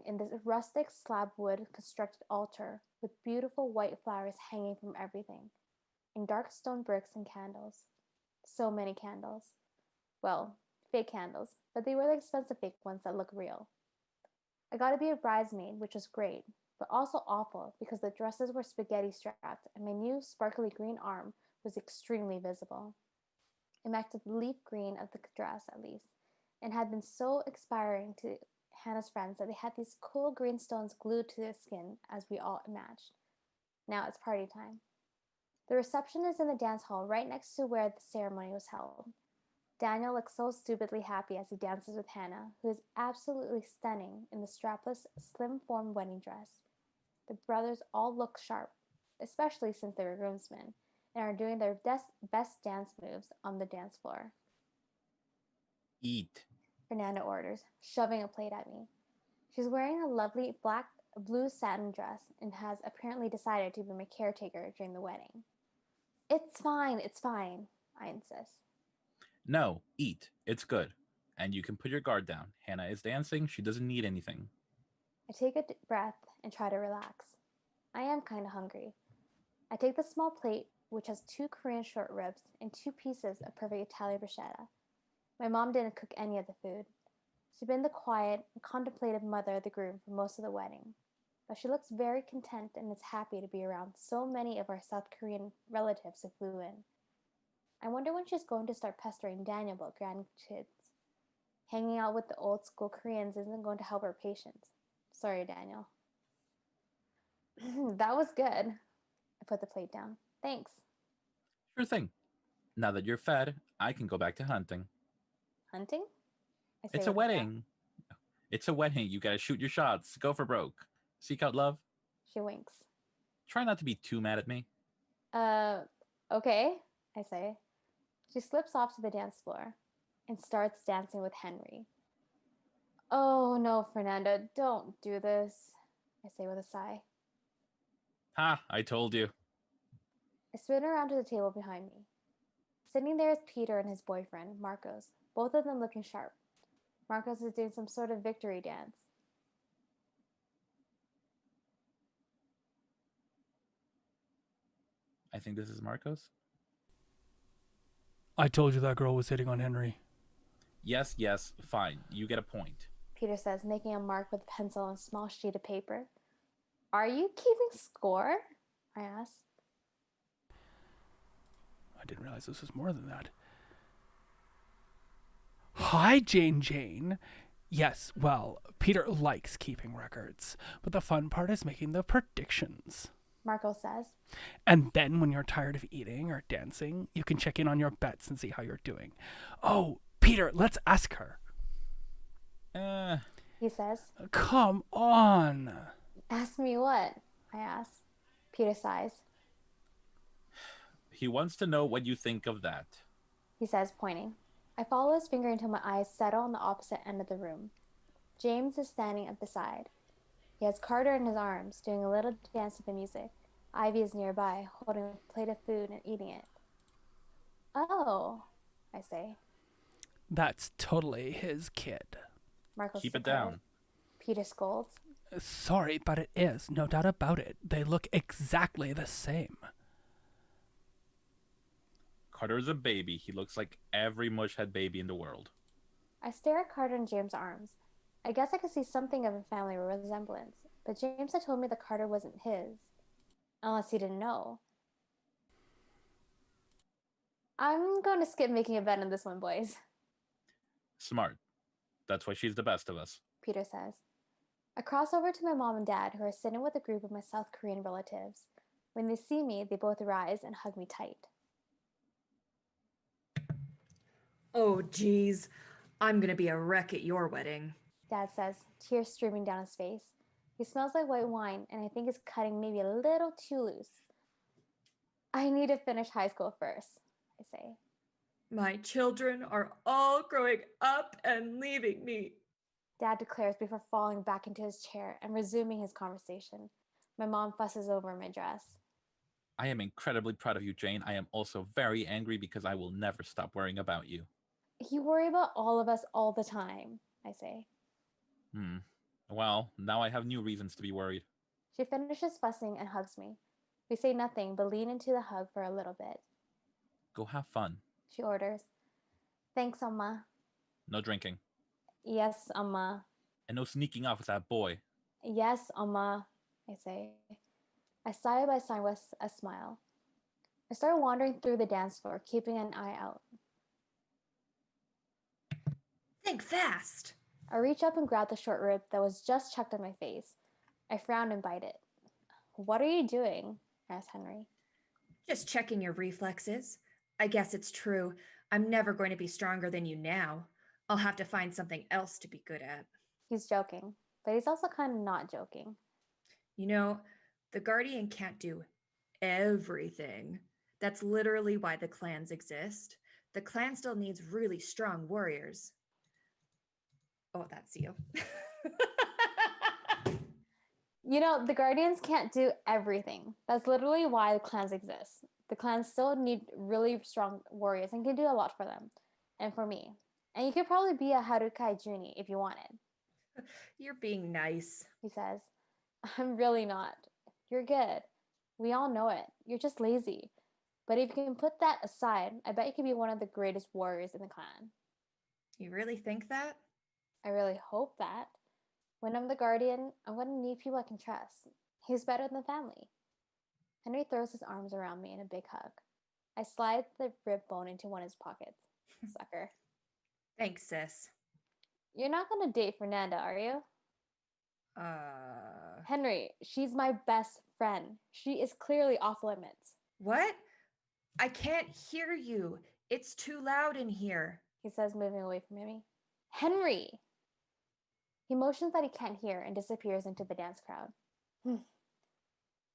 in this rustic slab wood constructed altar with beautiful white flowers hanging from everything, and dark stone bricks and candles. So many candles. Well, fake candles, but they were the expensive fake ones that look real. I got to be a bridesmaid, which was great, but also awful because the dresses were spaghetti strapped and my new sparkly green arm was extremely visible. It matched the leaf green of the dress, at least, and had been so inspiring to Hannah's friends that they had these cool green stones glued to their skin as we all matched. Now it's party time. The reception is in the dance hall right next to where the ceremony was held. Daniel looks so stupidly happy as he dances with Hannah, who is absolutely stunning in the strapless, slim-form wedding dress. The brothers all look sharp, especially since they were groomsmen, and are doing their best dance moves on the dance floor. Eat. Fernanda orders, shoving a plate at me. She's wearing a lovely blue satin dress and has apparently decided to be my caretaker during the wedding. It's fine, I insist. No, eat. It's good. And you can put your guard down. Hannah is dancing. She doesn't need anything. I take a breath and try to relax. I am kind of hungry. I take the small plate, which has 2 Korean short ribs and 2 pieces of perfect Italian bruschetta. My mom didn't cook any of the food. She'd been the quiet and contemplative mother of the groom for most of the wedding, but she looks very content and is happy to be around so many of our South Korean relatives who flew in. I wonder when she's going to start pestering Daniel about grandkids. Hanging out with the old school Koreans isn't going to help her patience. Sorry, Daniel. That was good. I put the plate down. Thanks. Sure thing. Now that you're fed, I can go back to hunting. Hunting? I say It's a with a laugh. wedding. It's a wedding. You gotta shoot your shots. Go for broke. Seek out love. She winks. Try not to be too mad at me. Okay, I say. She slips off to the dance floor and starts dancing with Henry. Oh no, Fernanda, don't do this, I say with a sigh. Ha, I told you. I spin around to the table behind me. Sitting there is Peter and his boyfriend, Marcos, both of them looking sharp. Marcos is doing some sort of victory dance. I think this is Marcos. I told you that girl was hitting on Henry. Yes, fine. You get a point. Peter says, making a mark with a pencil on a small sheet of paper. Are you keeping score? I ask. I didn't realize this was more than that. Hi, Jane. Yes, well, Peter likes keeping records, but the fun part is making the predictions. Marco says. And then when you're tired of eating or dancing, you can check in on your bets and see how you're doing. Oh, Peter, let's ask her. He says. Come on. Ask me what? I ask. Peter sighs. He wants to know what you think of that. He says, pointing. I follow his finger until my eyes settle on the opposite end of the room. James is standing at the side. He has Carter in his arms, doing a little dance to the music. Ivy is nearby, holding a plate of food and eating it. Oh, I say. That's totally his kid. Marco Keep it down. Peter scolds. Sorry, but it is, no doubt about it. They look exactly the same. Carter's a baby. He looks like every mushhead baby in the world. I stare at Carter and James' arms. I guess I could see something of a family resemblance, but James had told me that Carter wasn't his. Unless he didn't know. I'm going to skip making a bet on this one, boys, Smart. That's why she's the best of us. Peter says. I cross over to my mom and dad, who are sitting with a group of my South Korean relatives. When they see me, they both rise and hug me tight. Oh, geez. I'm gonna be a wreck at your wedding. Dad says, tears streaming down his face. He smells like white wine, and I think is cutting maybe a little too loose. I need to finish high school first, I say. My children are all growing up and leaving me. Dad declares before falling back into his chair and resuming his conversation. My mom fusses over my dress. I am incredibly proud of you, Jane. I am also very angry because I will never stop worrying about you. You worry about all of us all the time, I say. Well, now I have new reasons to be worried. She finishes fussing and hugs me. We say nothing but lean into the hug for a little bit. Go have fun. She orders. Thanks, Amma. No drinking. Yes, Amma. And no sneaking off with that boy. Yes, Amma, I say. I sigh by sign with a smile. I start wandering through the dance floor, keeping an eye out. Think fast. I reach up and grab the short rib that was just chucked on my face. I frown and bite it. What are you doing? Asked Henry. Just checking your reflexes. I guess it's true. I'm never going to be stronger than you now. I'll have to find something else to be good at. He's joking, but he's also kind of not joking. You know, the Guardian can't do everything. That's literally why the clans exist. The clan still needs really strong warriors. Oh, that's you. You know, the Guardians can't do everything. That's literally why the clans exist. The clans still need really strong warriors and can do a lot for them and for me. And you could probably be a Harukai Juni if you wanted, You're being nice. he says. I'm really not. You're good. We all know it. You're just lazy. But if you can put that aside, I bet you could be one of the greatest warriors in the clan. You really think that? I really hope that. When I'm the Guardian, I'm going to need people I can trust. He's better than family. Henry throws his arms around me in a big hug. I slide the rib bone into one of his pockets. Sucker. Thanks, sis. You're not going to date Fernanda, are you? Uh, Henry, she's my best friend. She is clearly off limits, what? I can't hear you. It's too loud in here. he says, moving away from me. Henry! He motions that he can't hear and disappears into the dance crowd.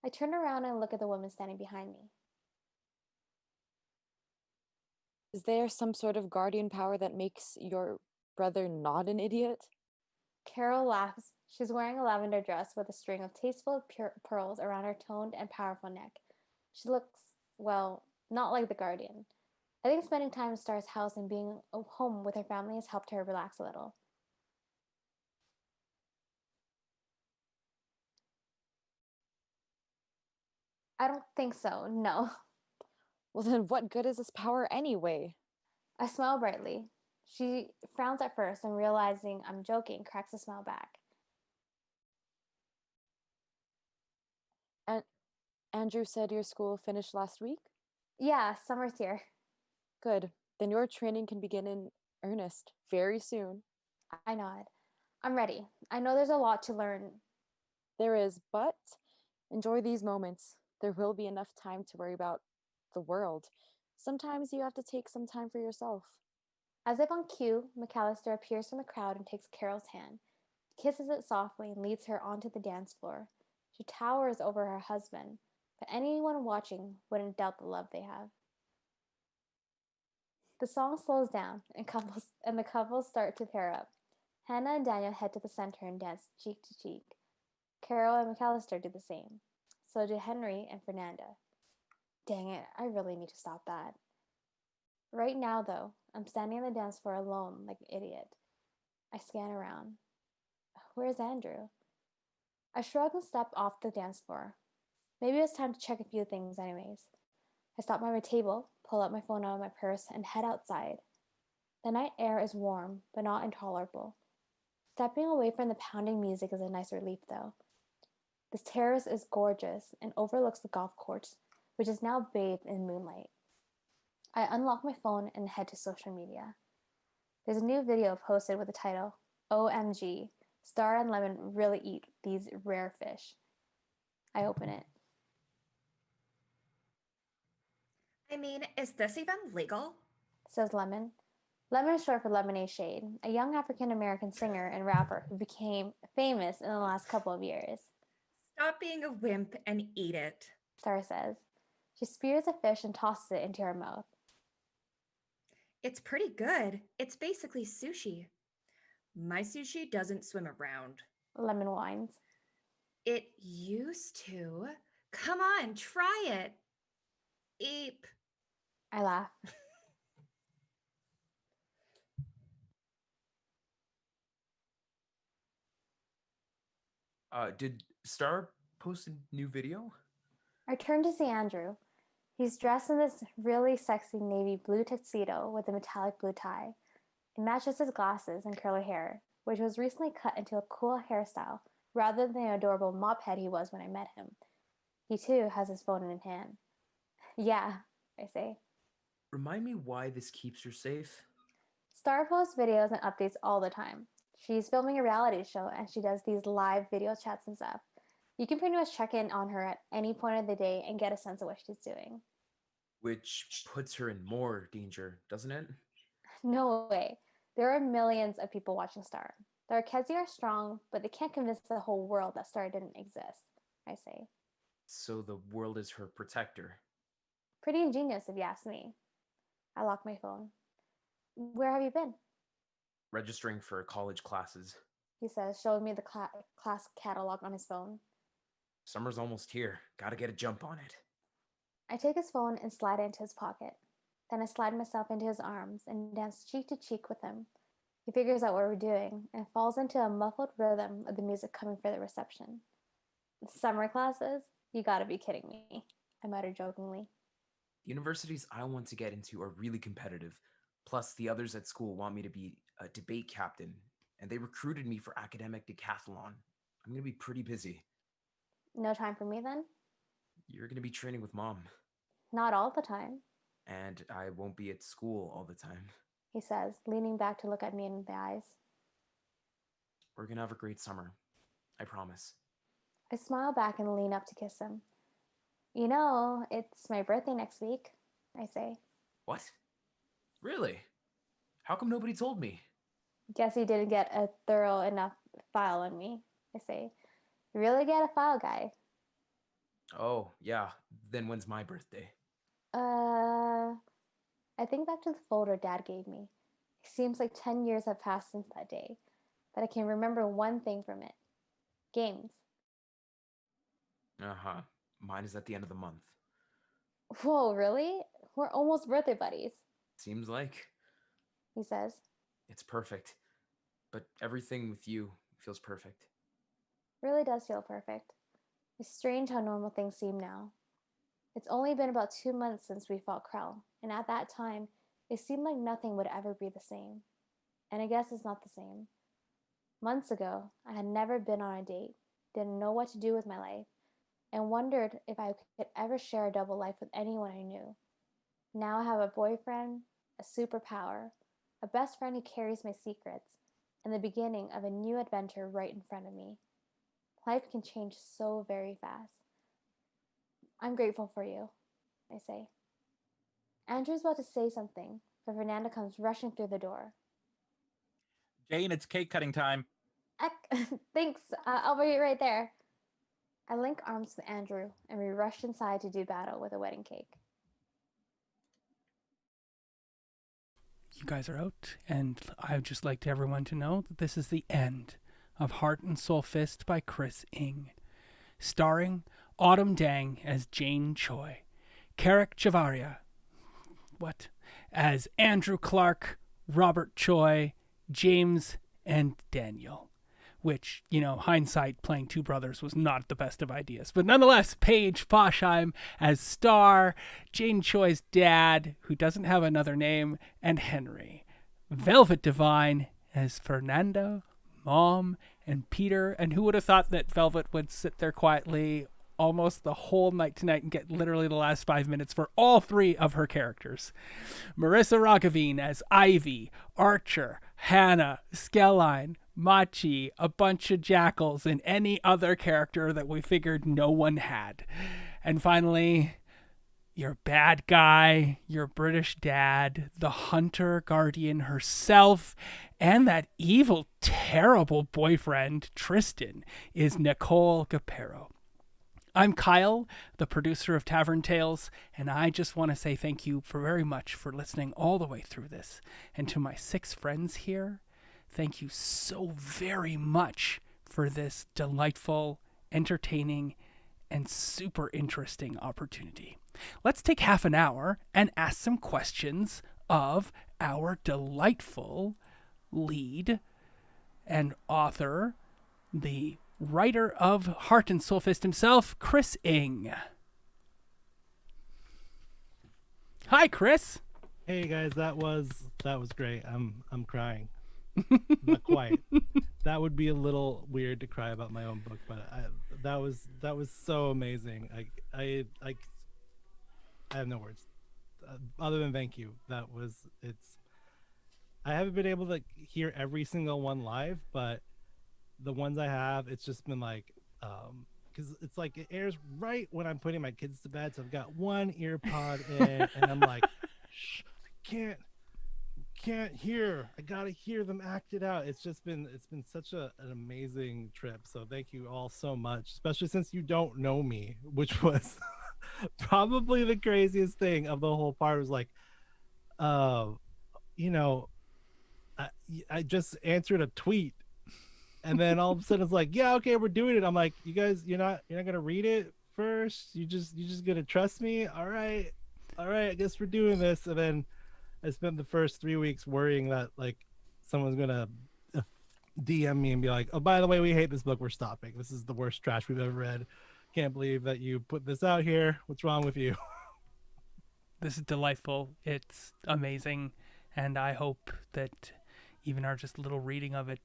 I turn around and look at the woman standing behind me. Is there some sort of guardian power that makes your brother not an idiot? Carol laughs. She's wearing a lavender dress with a string of tasteful pearls around her toned and powerful neck. She looks, well, not like the Guardian. I think spending time in Star's house and being home with her family has helped her relax a little. I don't think so, no. Well, then what good is this power anyway? I smile brightly. She frowns at first and, realizing I'm joking, cracks a smile back. And Andrew said your school finished last week? Yeah, summer's here. Good. Then your training can begin in earnest very soon. I nod. I'm ready. I know there's a lot to learn. There is, but enjoy these moments. There will be enough time to worry about the world. Sometimes you have to take some time for yourself. As if on cue, McAllister appears from the crowd and takes Carol's hand, kisses it softly, and leads her onto the dance floor. She towers over her husband, but anyone watching wouldn't doubt the love they have. The song slows down, and the couples start to pair up. Hannah and Daniel head to the center and dance cheek to cheek. Carol and McAllister do the same. So do Henry and Fernanda. Dang it, I really need to stop that. Right now, though, I'm standing on the dance floor alone like an idiot. I scan around. Where's Andrew? I shrug and step off the dance floor. Maybe it's time to check a few things, anyways. I stop by my table, pull out my phone out of my purse, and head outside. The night air is warm, but not intolerable. Stepping away from the pounding music is a nice relief, though. This terrace is gorgeous and overlooks the golf course, which is now bathed in moonlight. I unlock my phone and head to social media. There's a new video posted with the title, OMG, Star and Lemon really eat these rare fish. I open it. I mean, is this even legal? Says Lemon. Lemon is short for Lemonade Shade, a young African American singer and rapper who became famous in the last couple of years. Stop being a wimp and eat it. Star says. She spears a fish and tosses it into her mouth. It's pretty good. It's basically sushi. My sushi doesn't swim around. Lemon whines. It used to. Come on, try it. Eep. I laugh. Did Star post a new video? I turn to see Andrew. He's dressed in this really sexy navy blue tuxedo with a metallic blue tie. It matches his glasses and curly hair, which was recently cut into a cool hairstyle rather than the adorable mop head he was when I met him. He too has his phone in his hand. Yeah, I say. Remind me why this keeps her safe? Star posts videos and updates all the time. She's filming a reality show and she does these live video chats and stuff. You can pretty much check in on her at any point of the day and get a sense of what she's doing. Which puts her in more danger, doesn't it? No way. There are millions of people watching Star. The Arkezzi are strong, but they can't convince the whole world that Star didn't exist, I say. So the world is her protector. Pretty ingenious, if you ask me. I lock my phone. Where have you been? Registering for college classes. He says, showing me the class catalog on his phone. Summer's almost here. Gotta get a jump on it. I take his phone and slide it into his pocket. Then I slide myself into his arms and dance cheek to cheek with him. He figures out what we're doing and falls into a muffled rhythm of the music coming for the reception. Summer classes? You gotta be kidding me, I mutter jokingly. The universities I want to get into are really competitive. Plus, the others at school want me to be a debate captain, and they recruited me for academic decathlon. I'm gonna be pretty busy. No time for me then? You're gonna be training with Mom, Not all the time, and I won't be at school all the time. he says, leaning back to look at me in the eyes. We're gonna have a great summer. I promise. I smile back and lean up to kiss him. You know, it's my birthday next week, I say. What? Really? How come nobody told me? Guess you didn't get a thorough enough file on me, I say. You really get a file guy. Oh, yeah. Then when's my birthday? I think back to the folder Dad gave me. It seems like 10 years have passed since that day, but I can remember one thing from it. Games. Uh-huh. Mine is at the end of the month. Whoa, really? We're almost birthday buddies, Seems like. he says. It's perfect. But everything with you feels perfect. Really does feel perfect. It's strange how normal things seem now. It's only been about 2 months since we fought Krell, and at that time, it seemed like nothing would ever be the same. And I guess it's not the same. Months ago, I had never been on a date, didn't know what to do with my life, and wondered if I could ever share a double life with anyone I knew. Now I have a boyfriend, a superpower, a best friend who carries my secrets, and the beginning of a new adventure right in front of me. Life can change so very fast. I'm grateful for you, I say. Andrew's about to say something, but Fernanda comes rushing through the door. Jane, it's cake cutting time. Thanks, I'll be right there. I link arms with Andrew, and we rush inside to do battle with a wedding cake. You guys are out, and I would just like everyone to know that this is the end of Heart and Soul Fist by Chris Ng, starring Autumn Dang as Jane Choi, Kerrick Chevarria, as Andrew Clark, Robert Choi, James, and Daniel. Which, hindsight, playing two brothers was not the best of ideas. But nonetheless, Paige Fossheim as Star, Jane Choi's dad, who doesn't have another name, and Henry. Velvet Divine as Fernando, Mom, and Peter. And who would have thought that Velvet would sit there quietly almost the whole night tonight and get literally the last 5 minutes for all three of her characters. Marisa Roggeveen as Ivy, Archer, Hannah, Skelline, Machi, a bunch of jackals, and any other character that we figured no one had. And finally, your bad guy, your British dad, the hunter guardian herself, and that evil, terrible boyfriend, Tristan, is Nicole Gapero. I'm Kyle, the producer of Tavern Tales, and I just want to say thank you very much for listening all the way through this. And to my 6 friends here, thank you so very much for this delightful, entertaining, and super interesting opportunity. Let's take half an hour and ask some questions of our delightful lead and author, the writer of Heart and Soul Fist himself, Chris Ng. Hi, Chris. Hey guys, that was great. I'm crying. Not quite. That would be a little weird to cry about my own book, but that was so amazing. I have no words other than thank you. I haven't been able to hear every single one live, but the ones I have, it's just been like, because it's like it airs right when I'm putting my kids to bed, so I've got one ear pod in, and I'm like, shh, I can't hear. I gotta hear them act it out. It's been such an amazing trip. So thank you all so much, especially since you don't know me, which was probably the craziest thing of the whole part. Was like, I just answered a tweet And then all of a sudden it's like, yeah, okay, we're doing it. I'm like, you guys, you're not gonna read it first. You just gonna trust me. All right, I guess we're doing this. And then I spent the first 3 weeks worrying that like someone's gonna DM me and be like, oh, by the way, we hate this book. We're stopping. This is the worst trash we've ever read. Can't believe that you put this out here. What's wrong with you? This is delightful. It's amazing. And I hope that even our just little reading of it,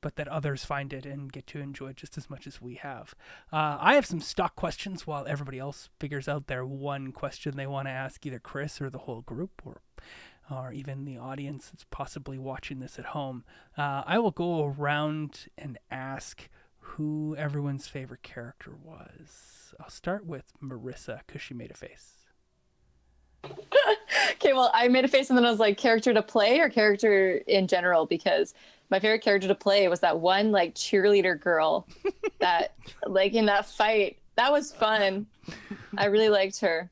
but that others find it and get to enjoy it just as much as we have. I have some stock questions while everybody else figures out their one question they want to ask either Chris or the whole group or even the audience that's possibly watching this at home. I will go around and ask who everyone's favorite character was. I'll start with Marisa because she made a face. Okay, well, I made a face and then I was like, character to play or character in general? Because my favorite character to play was that one like cheerleader girl that like in that fight. That was fun. I really liked her.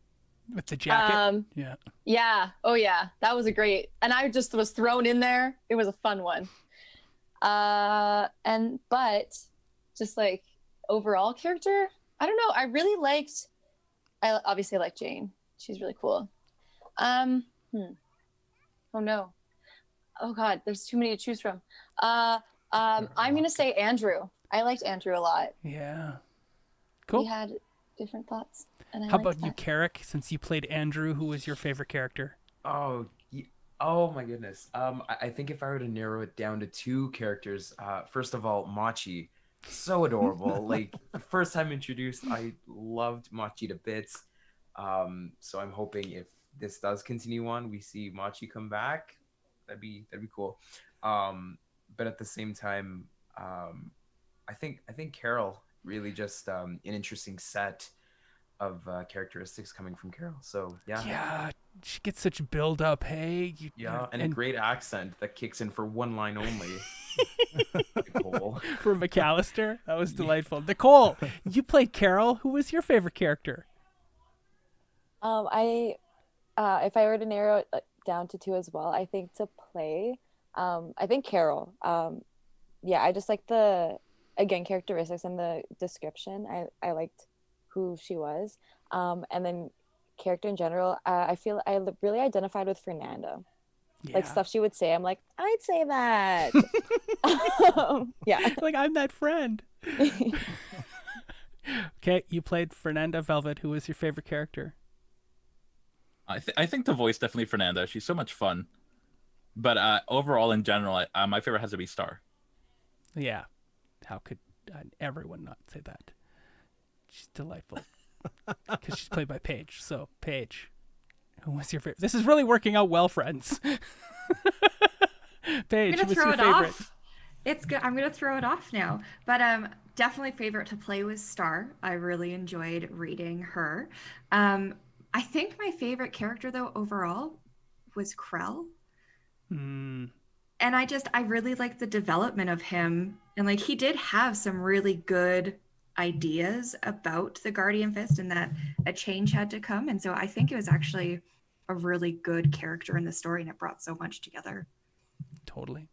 With the jacket? Yeah. Yeah. Oh yeah. That was a great, and I just was thrown in there. It was a fun one. But just like overall character, I don't know. I obviously like Jane. She's really cool. Oh no. Oh God, there's too many to choose from. I'm gonna say Andrew. I liked Andrew a lot. Yeah. Cool. He had different thoughts. And I How about liked you, that. Kerrick? Since you played Andrew, who was your favorite character? Oh, oh my goodness. I think if I were to narrow it down to two characters, first of all, Machi, so adorable. Like the first time introduced, I loved Machi to bits. So I'm hoping if this does continue on, we see Machi come back. That'd be cool. But at the same time, I think Carol really just an interesting set of characteristics coming from Carol. So yeah. Yeah, she gets such build up. Hey. And a great accent that kicks in for one line only. Nicole. For McAllister, that was delightful. Nicole, you played Carol. Who was your favorite character? If I were to narrow it down to two as well, I think to play, I think Carol. Yeah, I just like the characteristics and the description. I liked who she was, and then character in general. I feel I really identified with Fernanda. Yeah. Like stuff she would say, I'm like, I'd say that. Yeah, like I'm that friend. Okay, you played Fernanda Velvet. Who was your favorite character? I think the voice definitely Fernanda. She's so much fun. But overall, in general, my favorite has to be Star. Yeah. How could everyone not say that? She's delightful. Because she's played by Paige. So, Paige, who was your favorite? This is really working out well, friends. Paige, who was your favorite? It's good. I'm going to throw it off now. But definitely favorite to play was Star. I really enjoyed reading her. I think my favorite character, though, overall was Krell. And I really liked the development of him. And like he did have some really good ideas about the Guardian Fist and that a change had to come. And so I think it was actually a really good character in the story and it brought so much together. Totally.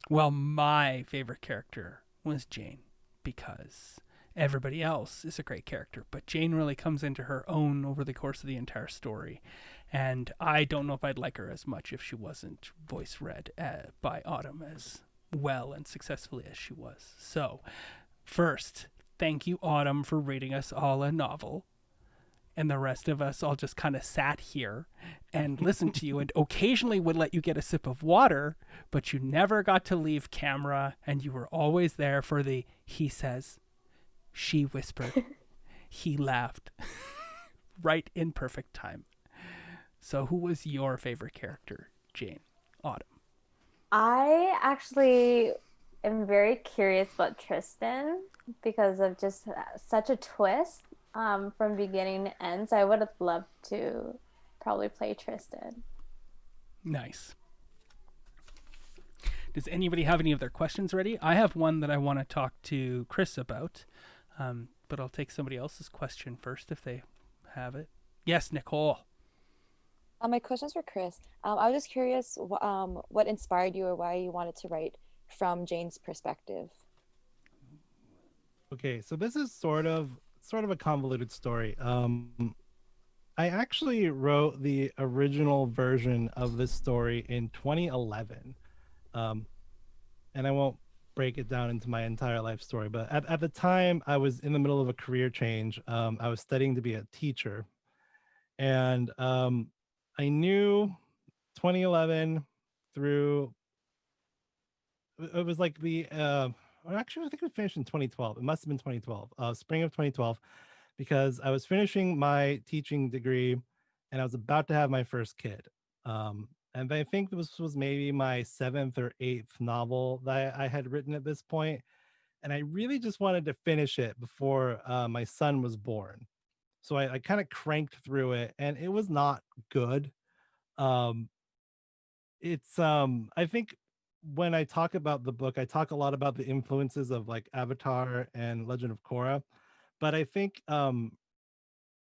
Well, my favorite character was Jane because everybody else is a great character, but Jane really comes into her own over the course of the entire story. And I don't know if I'd like her as much if she wasn't voice read by Autumn as well and successfully as she was. So, first, thank you, Autumn, for reading us all a novel. And the rest of us all just kind of sat here and listened to you and occasionally would let you get a sip of water, but you never got to leave camera and you were always there for the he says, she whispered, he laughed, right in perfect time. So who was your favorite character, Jane? Autumn. I actually am very curious about Tristan because of just such a twist from beginning to end. So I would have loved to probably play Tristan. Nice. Does anybody have any of their questions ready? I have one that I want to talk to Chris about, but I'll take somebody else's question first if they have it. Yes, Nicole. My question's for Chris. I was just curious what inspired you or why you wanted to write from Jane's perspective. Okay, so this is sort of a convoluted story. I actually wrote the original version of this story in 2011. And I won't break it down into my entire life story, but at the time I was in the middle of a career change. I was studying to be a teacher, and I knew 2011 through, it was like or actually I think it finished in 2012. It must have been 2012, spring of 2012, because I was finishing my teaching degree and I was about to have my first kid. And I think this was maybe my 7th or 8th novel that I had written at this point, and I really just wanted to finish it before my son was born. So I kind of cranked through it, and it was not good. Um, it's I think when I talk about the book, I talk a lot about the influences of like Avatar and Legend of Korra, but I think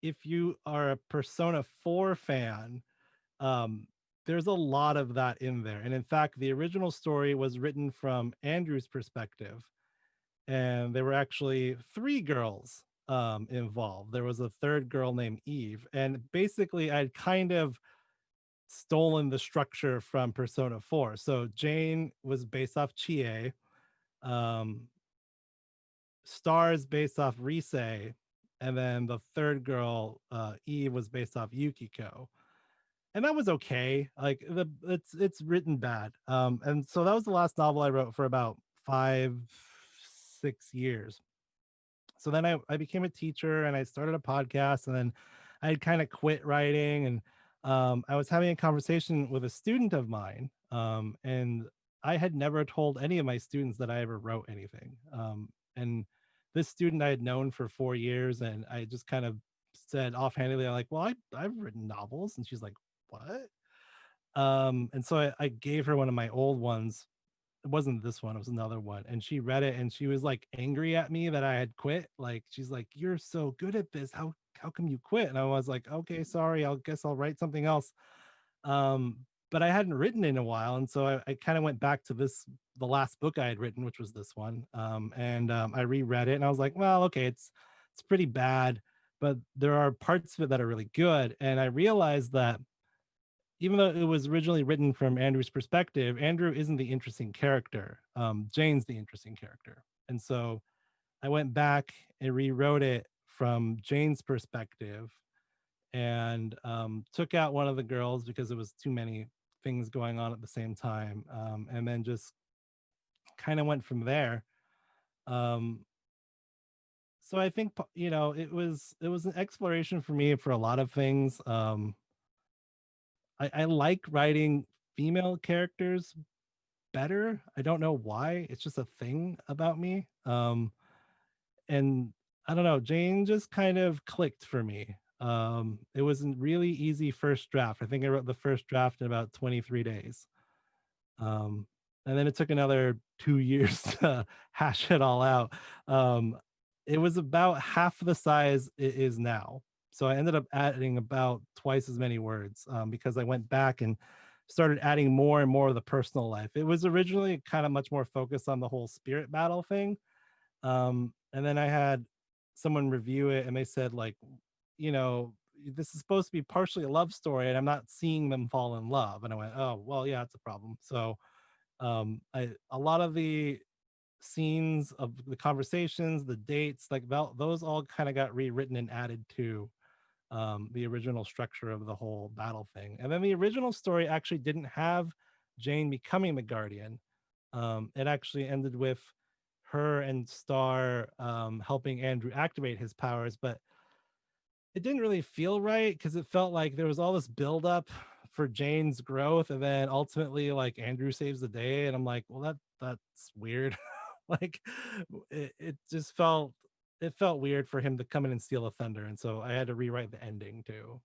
if you are a Persona 4 fan, um, there's a lot of that in there. And in fact, the original story was written from Andrew's perspective, and there were actually 3 girls involved. There was a third girl named Eve, and basically I'd kind of stolen the structure from Persona 4. So Jane was based off Chie, um, Stars based off Rise, and then the third girl, Eve, was based off Yukiko. And that was okay. Like it's written bad. And so that was the last novel I wrote for about 5-6 years. So then I became a teacher and I started a podcast, and then I had kind of quit writing, and I was having a conversation with a student of mine, and I had never told any of my students that I ever wrote anything. And this student I had known for 4 years, and I just kind of said offhandedly, like, well, I've written novels. And she's like, what? And so I gave her one of my old ones. It wasn't this one, it was another one. And she read it and she was like angry at me that I had quit. Like, she's like, you're so good at this. How come you quit? And I was like, okay, sorry, guess I'll write something else. But I hadn't written in a while. And so I kind of went back to the last book I had written, which was this one. And I reread it and I was like, well, okay, it's pretty bad, but there are parts of it that are really good. And I realized that even though it was originally written from Andrew's perspective, Andrew isn't the interesting character. Jane's the interesting character. And so I went back and rewrote it from Jane's perspective, and took out one of the girls because it was too many things going on at the same time. And then just kind of went from there. So I think, it was an exploration for me for a lot of things. I like writing female characters better. I don't know why. It's just a thing about me. And I don't know, Jane just kind of clicked for me. It was a really easy first draft. I think I wrote the first draft in about 23 days. And then it took another 2 years to hash it all out. It was about half the size it is now. So I ended up adding about twice as many words, because I went back and started adding more and more of the personal life. It was originally kind of much more focused on the whole spirit battle thing. And then I had someone review it and they said, like, this is supposed to be partially a love story and I'm not seeing them fall in love. And I went, oh, well, yeah, it's a problem. So a lot of the scenes of the conversations, the dates, like those all kind of got rewritten and added to the original structure of the whole battle thing. And then the original story actually didn't have Jane becoming the Guardian. It actually ended with her and Star helping Andrew activate his powers, but it didn't really feel right because it felt like there was all this buildup for Jane's growth, and then ultimately, like, Andrew saves the day, and I'm like, well, that's weird. Like, it just felt weird for him to come in and steal a thunder, and so I had to rewrite the ending too.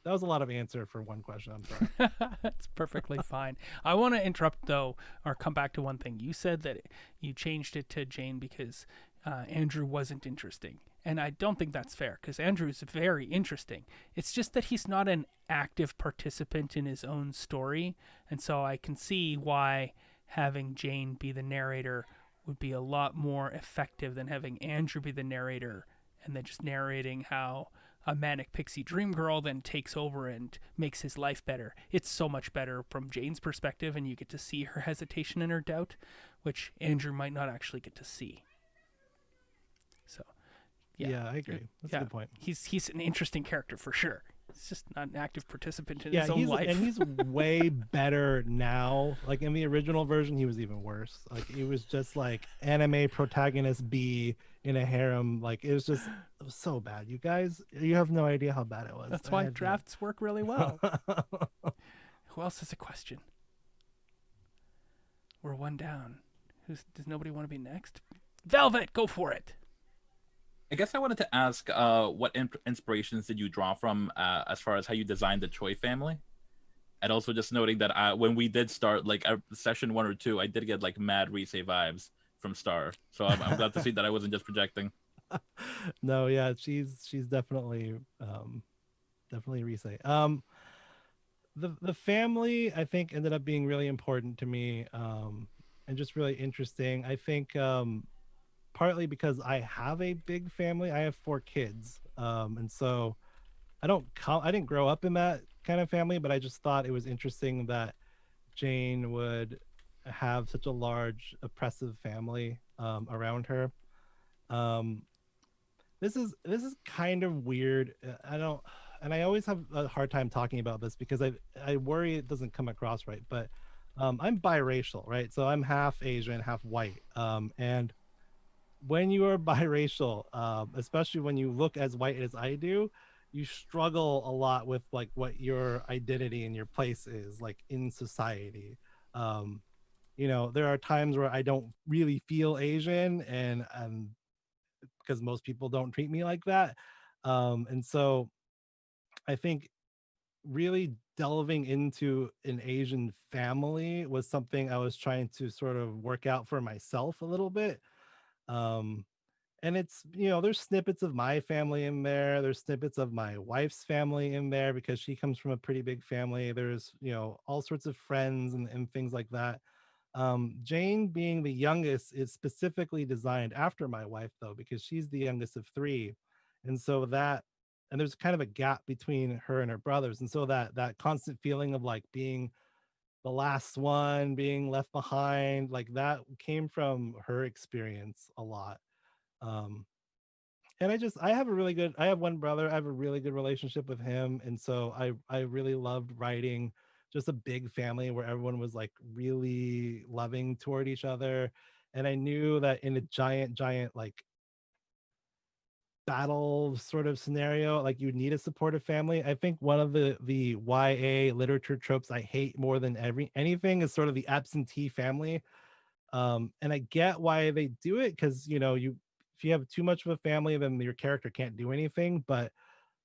That was a lot of answer for one question. I'm sorry. That's perfectly fine. I want to interrupt though, or come back to one thing. You said that you changed it to Jane because Andrew wasn't interesting. And I don't think that's fair because Andrew is very interesting. It's just that he's not an active participant in his own story. And so I can see why having Jane be the narrator would be a lot more effective than having Andrew be the narrator and then just narrating how a manic pixie dream girl then takes over and makes his life better. It's so much better from Jane's perspective, and you get to see her hesitation and her doubt, which Andrew might not actually get to see. So, Yeah, I agree. That's a good point. He's an interesting character for sure. He's just not an active participant in his own life. And he's way better now. Like in the original version, he was even worse. Like he was just like anime protagonist B in a harem. Like it was so bad. You guys, you have no idea how bad it was. That's why drafts work really well. Who else has a question? We're one down. Does nobody want to be next? Velvet, go for it. I guess I wanted to ask, what inspirations did you draw from as far as how you designed the Choi family? And also just noting that when we did start, like session 1 or 2, I did get like mad Rise vibes from Star. So I'm glad to see that I wasn't just projecting. No, yeah, she's definitely Rise. The family, I think, ended up being really important to me, and just really interesting. I think partly because I have a big family. I have 4 kids, and so I didn't grow up in that kind of family, but I just thought it was interesting that Jane would have such a large oppressive family around her. This is kind of weird. I always have a hard time talking about this because I worry it doesn't come across right, but I'm biracial, right? So I'm half Asian, half white, and when you are biracial, especially when you look as white as I do, you struggle a lot with like what your identity and your place is like in society. There are times where I don't really feel Asian, and because most people don't treat me like that. And so I think really delving into an Asian family was something I was trying to sort of work out for myself a little bit. And it's, there's snippets of my family in there. There's snippets of my wife's family in there because she comes from a pretty big family. There's, all sorts of friends and things like that. Jane being the youngest is specifically designed after my wife though, because she's the youngest of 3. And so and there's kind of a gap between her and her brothers. And so that constant feeling of like being the last one, being left behind, like that came from her experience a lot. And I have one brother. I have a really good relationship with him. And so I really loved writing just a big family where everyone was like really loving toward each other. And I knew that in a giant, like battle sort of scenario, like you need a supportive family. I think one of the YA literature tropes I hate more than anything is sort of the absentee family. And I get why they do it, because if you have too much of a family, then your character can't do anything. But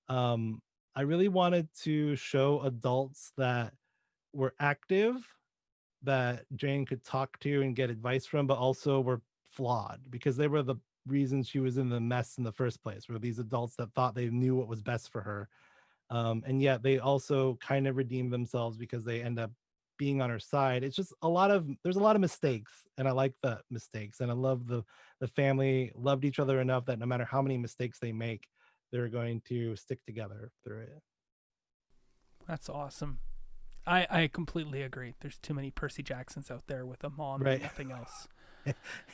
I really wanted to show adults that were active, that Jane could talk to and get advice from, but also were flawed because they were the reasons she was in the mess in the first place, were these adults that thought they knew what was best for her. And yet they also kind of redeem themselves because they end up being on her side. It's just there's a lot of mistakes, and I like the mistakes, and I love the family loved each other enough that no matter how many mistakes they make, they're going to stick together through it. That's awesome. I completely agree. There's too many Percy Jacksons out there with a mom and nothing else.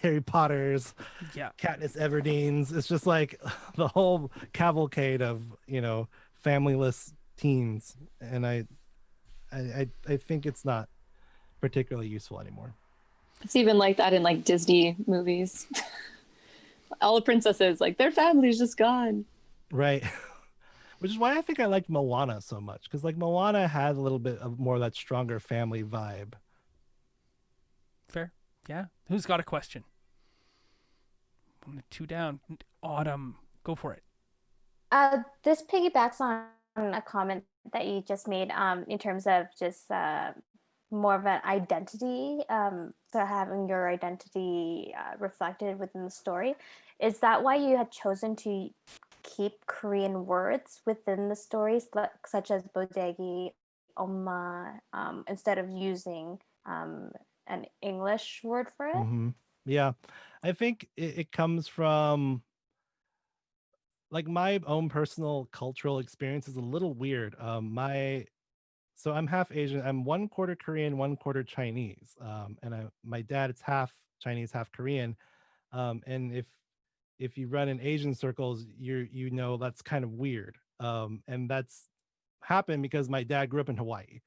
Harry Potters, yeah, Katniss Everdeens. It's just like the whole cavalcade of familyless teens, and I think it's not particularly useful anymore. It's even like that in like Disney movies. All the princesses, like their family's just gone. Right. Which is why I think I liked Moana so much, because like Moana had a little bit of more of that stronger family vibe. Fair. Yeah. Who's got a question? 2 down. Autumn, go for it. This piggybacks on a comment that you just made in terms of just more of an identity, so having your identity reflected within the story. Is that why you had chosen to keep Korean words within the stories, such as bodegi, oma, instead of using an English word for it. Yeah, I think it comes from like my own personal cultural experience is a little weird. So I'm half Asian. I'm 1/4 Korean, 1/4 Chinese. My dad is half Chinese, half Korean. And if you run in Asian circles, you know that's kind of weird. And that's happened because my dad grew up in Hawaii.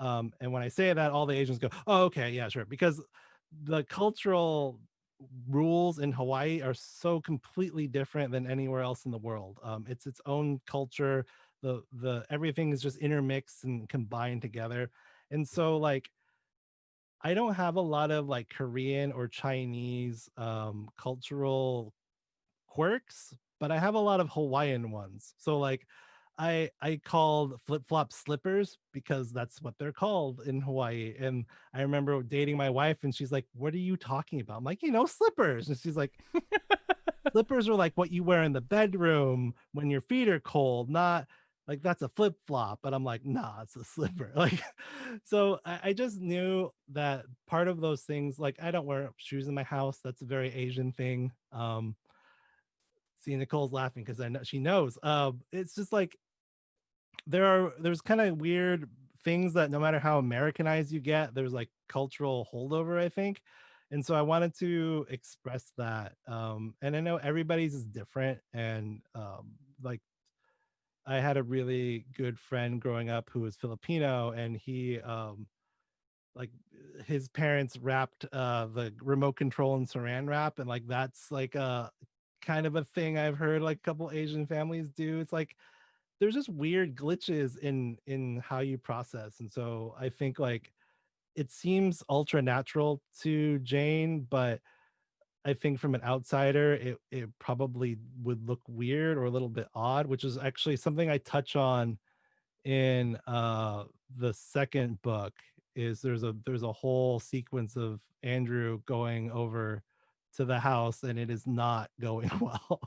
And when I say that, all the Asians go, "Oh, okay, yeah, sure," because the cultural rules in Hawaii are so completely different than anywhere else in the world. It's its own culture. The everything is just intermixed and combined together. And so like I don't have a lot of like Korean or Chinese cultural quirks, but I have a lot of Hawaiian ones. So like I called flip-flop slippers because that's what they're called in Hawaii. And I remember dating my wife and she's like, "What are you talking about?" I'm like, slippers. And she's like, "Slippers are like what you wear in the bedroom when your feet are cold, not like that's a flip-flop." But I'm like, "Nah, it's a slipper." Like so I just knew that part of those things, like I don't wear shoes in my house. That's a very Asian thing. See, Nicole's laughing because I know she knows. It's just like there's kind of weird things that no matter how Americanized you get, there's like cultural holdover, I think. And so I wanted to express that. And I know everybody's is different. And like I had a really good friend growing up who was Filipino, and he like his parents wrapped the remote control in saran wrap, and like that's like a kind of a thing I've heard like a couple Asian families do. It's like there's just weird glitches in how you process. And so I think like it seems ultra natural to Jane, but I think from an outsider it probably would look weird or a little bit odd, which is actually something I touch on in the second book. Is there's a whole sequence of Andrew going over to the house and it is not going well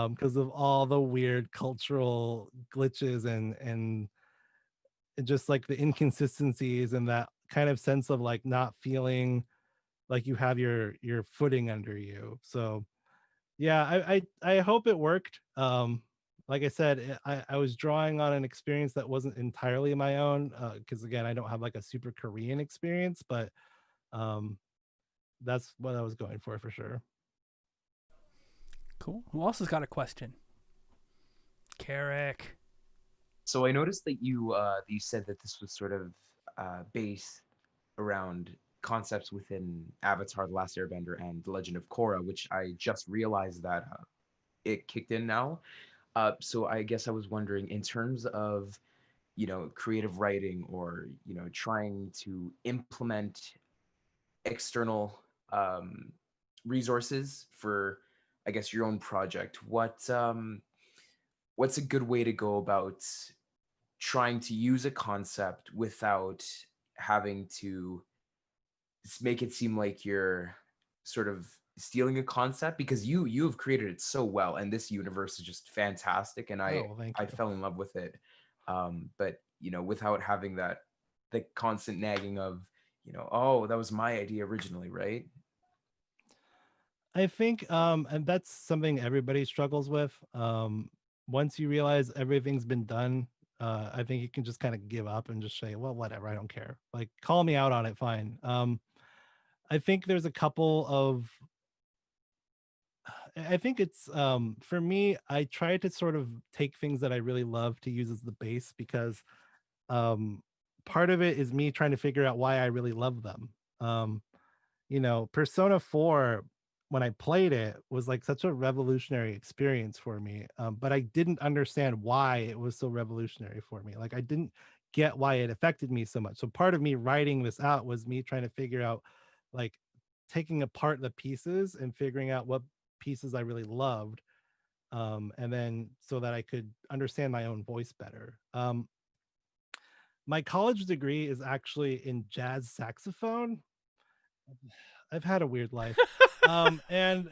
because of all the weird cultural glitches and just like the inconsistencies and that kind of sense of like not feeling like you have your footing under you. So yeah, I hope it worked. Like I said, I was drawing on an experience that wasn't entirely my own because again I don't have like a super Korean experience, but um that's what I was going for sure. Cool. Who else has got a question? Kerrick. So I noticed that you said that this was sort of based around concepts within Avatar: The Last Airbender and The Legend of Korra, which I just realized that it kicked in now. So I guess I was wondering, in terms of creative writing or trying to implement external resources for, I guess, your own project, what's a good way to go about trying to use a concept without having to make it seem like you're sort of stealing a concept, because you have created it so well and this universe is just fantastic and Oh, well, thank I you. fell in love with it, but without having that the constant nagging of oh, that was my idea originally, right? I think and that's something everybody struggles with. Once you realize everything's been done, I think you can just kind of give up and just say, well, whatever, I don't care. Like call me out on it, fine. I think there's a couple of I think it's for me, I try to sort of take things that I really love to use as the base because um part of it is me trying to figure out why I really love them. Um Persona 4, when I played it, was like such a revolutionary experience for me. But I didn't understand why it was so revolutionary for me. Like I didn't get why it affected me so much. So part of me writing this out was me trying to figure out, like, taking apart the pieces and figuring out what pieces I really loved. And then so that I could understand my own voice better. My college degree is actually in jazz saxophone. I've had a weird life. And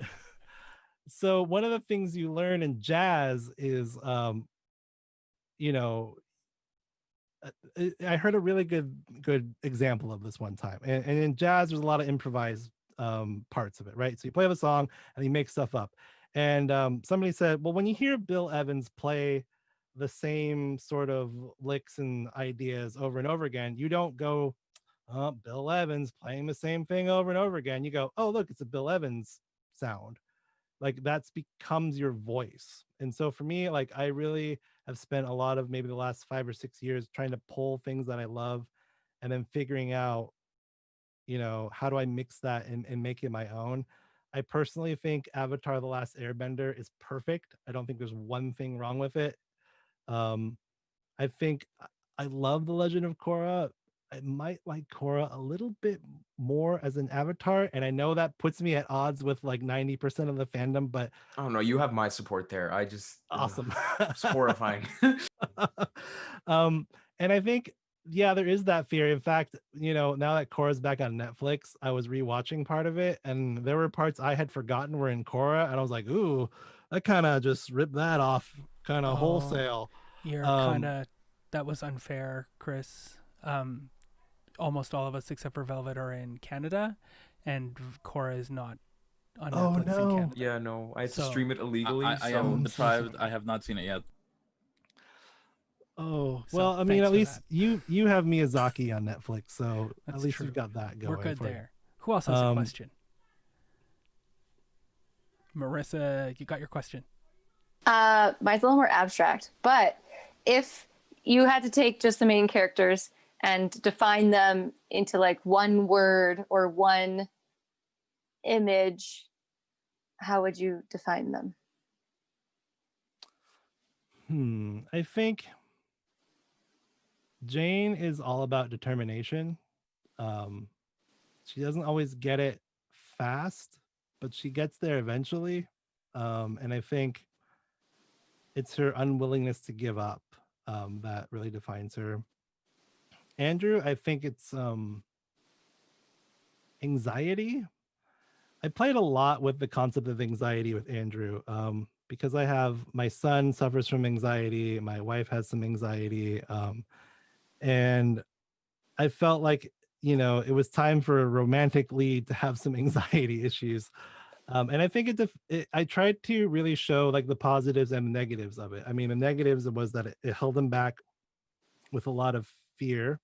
so one of the things you learn in jazz is you know I heard a really good example of this one time. And in jazz, there's a lot of improvised parts of it, right? So you play the song and you make stuff up. And somebody said, well, when you hear Bill Evans play the same sort of licks and ideas over and over again, you don't go, oh, Bill Evans playing the same thing over and over again. You go, oh, look, it's a Bill Evans sound. Like that's becomes your voice. And so for me, like I really have spent a lot of maybe the last 5 or 6 years trying to pull things that I love and then figuring out, how do I mix that and make it my own. I personally think Avatar: The Last Airbender is perfect. I don't think there's one thing wrong with it. um I think I love The Legend of Korra. I might like Korra a little bit more as an avatar, and I know that puts me at odds with like 90% of the fandom, but Oh no, you have my support there. I just awesome. it's horrifying. um, and I think, yeah, there is that fear. In fact, now that Korra's back on Netflix, I was rewatching part of it, and there were parts I had forgotten were in Korra, and I was like, ooh, I kind of just ripped that off kind of Oh, wholesale. you're kind of, that was unfair, Chris. Almost all of us except for Velvet are in Canada, and Cora is not on Oh, Netflix in no. Canada. Yeah, no, I had to So- stream it illegally. I so am deprived. I have not seen it yet. Oh, So, well, I mean, thanks at for least that. you have Miyazaki on Netflix, so at That's least true. you've got that going. We're good for you. there. Who else has a question? Marissa, you got your question. Mine's a little more abstract, but if you had to take just the main characters and define them into like one word or one image, how would you define them? I think Jane is all about determination. She doesn't always get it fast, but she gets there eventually. And I think it's her unwillingness to give up that really defines her. Andrew, I think it's anxiety. I played a lot with the concept of anxiety with Andrew because I have my son suffers from anxiety, my wife has some anxiety, and I felt like it was time for a romantic lead to have some anxiety issues. And I think I tried to really show like the positives and the negatives of it. I mean, the negatives was that it held him back with a lot of fear,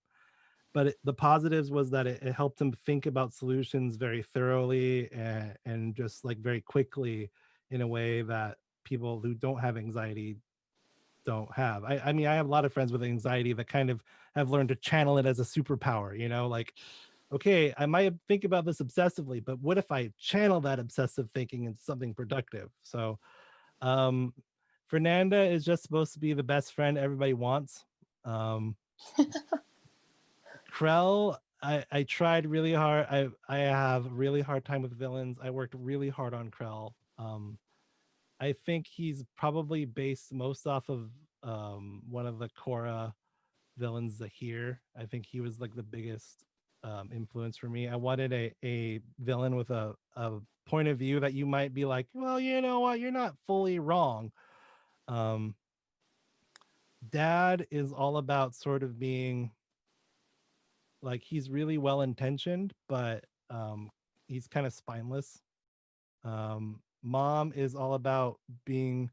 but the positives was that it helped him think about solutions very thoroughly and just like very quickly in a way that people who don't have anxiety don't have. I mean, I have a lot of friends with anxiety that kind of have learned to channel it as a superpower, like, okay, I might think about this obsessively, but what if I channel that obsessive thinking into something productive? So Fernanda is just supposed to be the best friend everybody wants. Krell, I tried really hard. I have a really hard time with villains. I worked really hard on Krell. I think he's probably based most off of one of the Korra villains, Zahir. I think he was like the biggest influence for me. I wanted a villain with a point of view that you might be like, well, you know what, you're not fully wrong. Dad is all about sort of being like, he's really well intentioned, but he's kind of spineless. Mom is all about being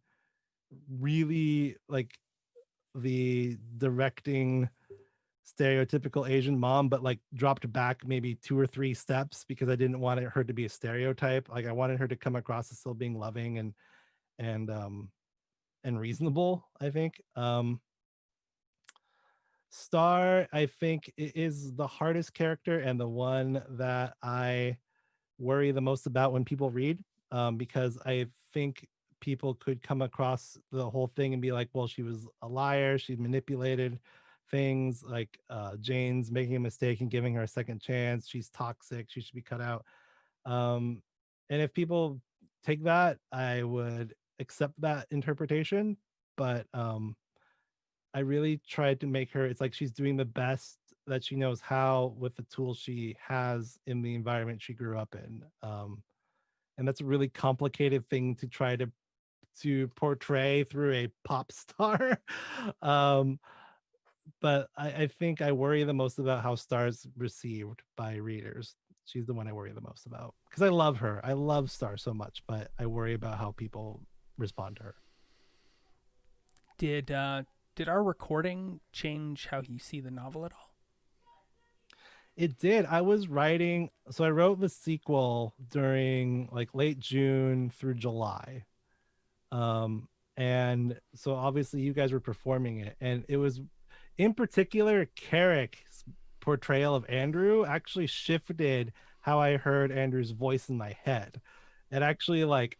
really like the directing stereotypical Asian mom, but like dropped back maybe 2 or 3 steps because I didn't want her to be a stereotype. Like I wanted her to come across as still being loving and reasonable, I think. Star, I think, is the hardest character and the one that I worry the most about when people read, because I think people could come across the whole thing and be like, well, she was a liar, she manipulated things, like Jane's making a mistake and giving her a second chance, she's toxic, she should be cut out. And if people take that, I would accept that interpretation, but I really tried to make her, it's like she's doing the best that she knows how with the tools she has in the environment she grew up in. And that's a really complicated thing to try to portray through a pop star. but I think I worry the most about how Star's received by readers. She's the one I worry the most about because I love her. I love Star so much, but I worry about how people respond to her. Did our recording change how you see the novel at all? It did. I was writing, so I wrote the sequel during like late June through July. And so obviously you guys were performing it, and it was in particular Kerrick's portrayal of Andrew actually shifted how I heard Andrew's voice in my head. It actually like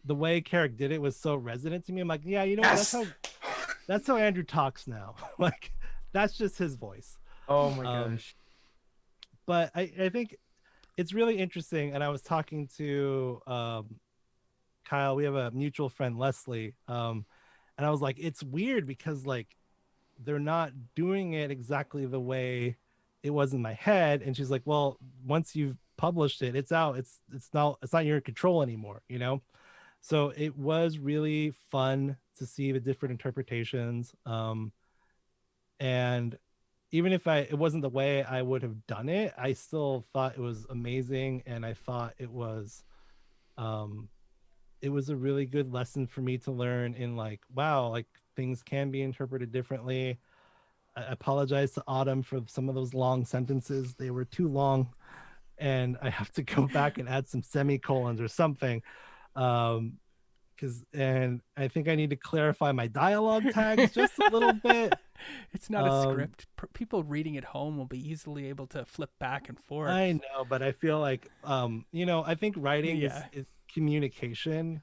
the way Kerrick did it was so resonant to me. I'm like, yeah, you know what? That's how Andrew talks now. Like that's just his voice. Oh my gosh. But I think it's really interesting. And I was talking to Kyle, we have a mutual friend, Leslie. And I was like, it's weird because like they're not doing it exactly the way it was in my head. And she's like, well, once you've published it, it's out. It's not your control anymore, you know? So it was really fun to see the different interpretations. And even if it wasn't the way I would have done it, I still thought it was amazing. And I thought it was a really good lesson for me to learn in like, wow, like things can be interpreted differently. I apologize to Autumn for some of those long sentences. They were too long and I have to go back and add some semicolons or something. And I think I need to clarify my dialogue tags just a little bit. It's not a script. People reading at home will be easily able to flip back and forth. I know, but I feel like, I think writing is communication,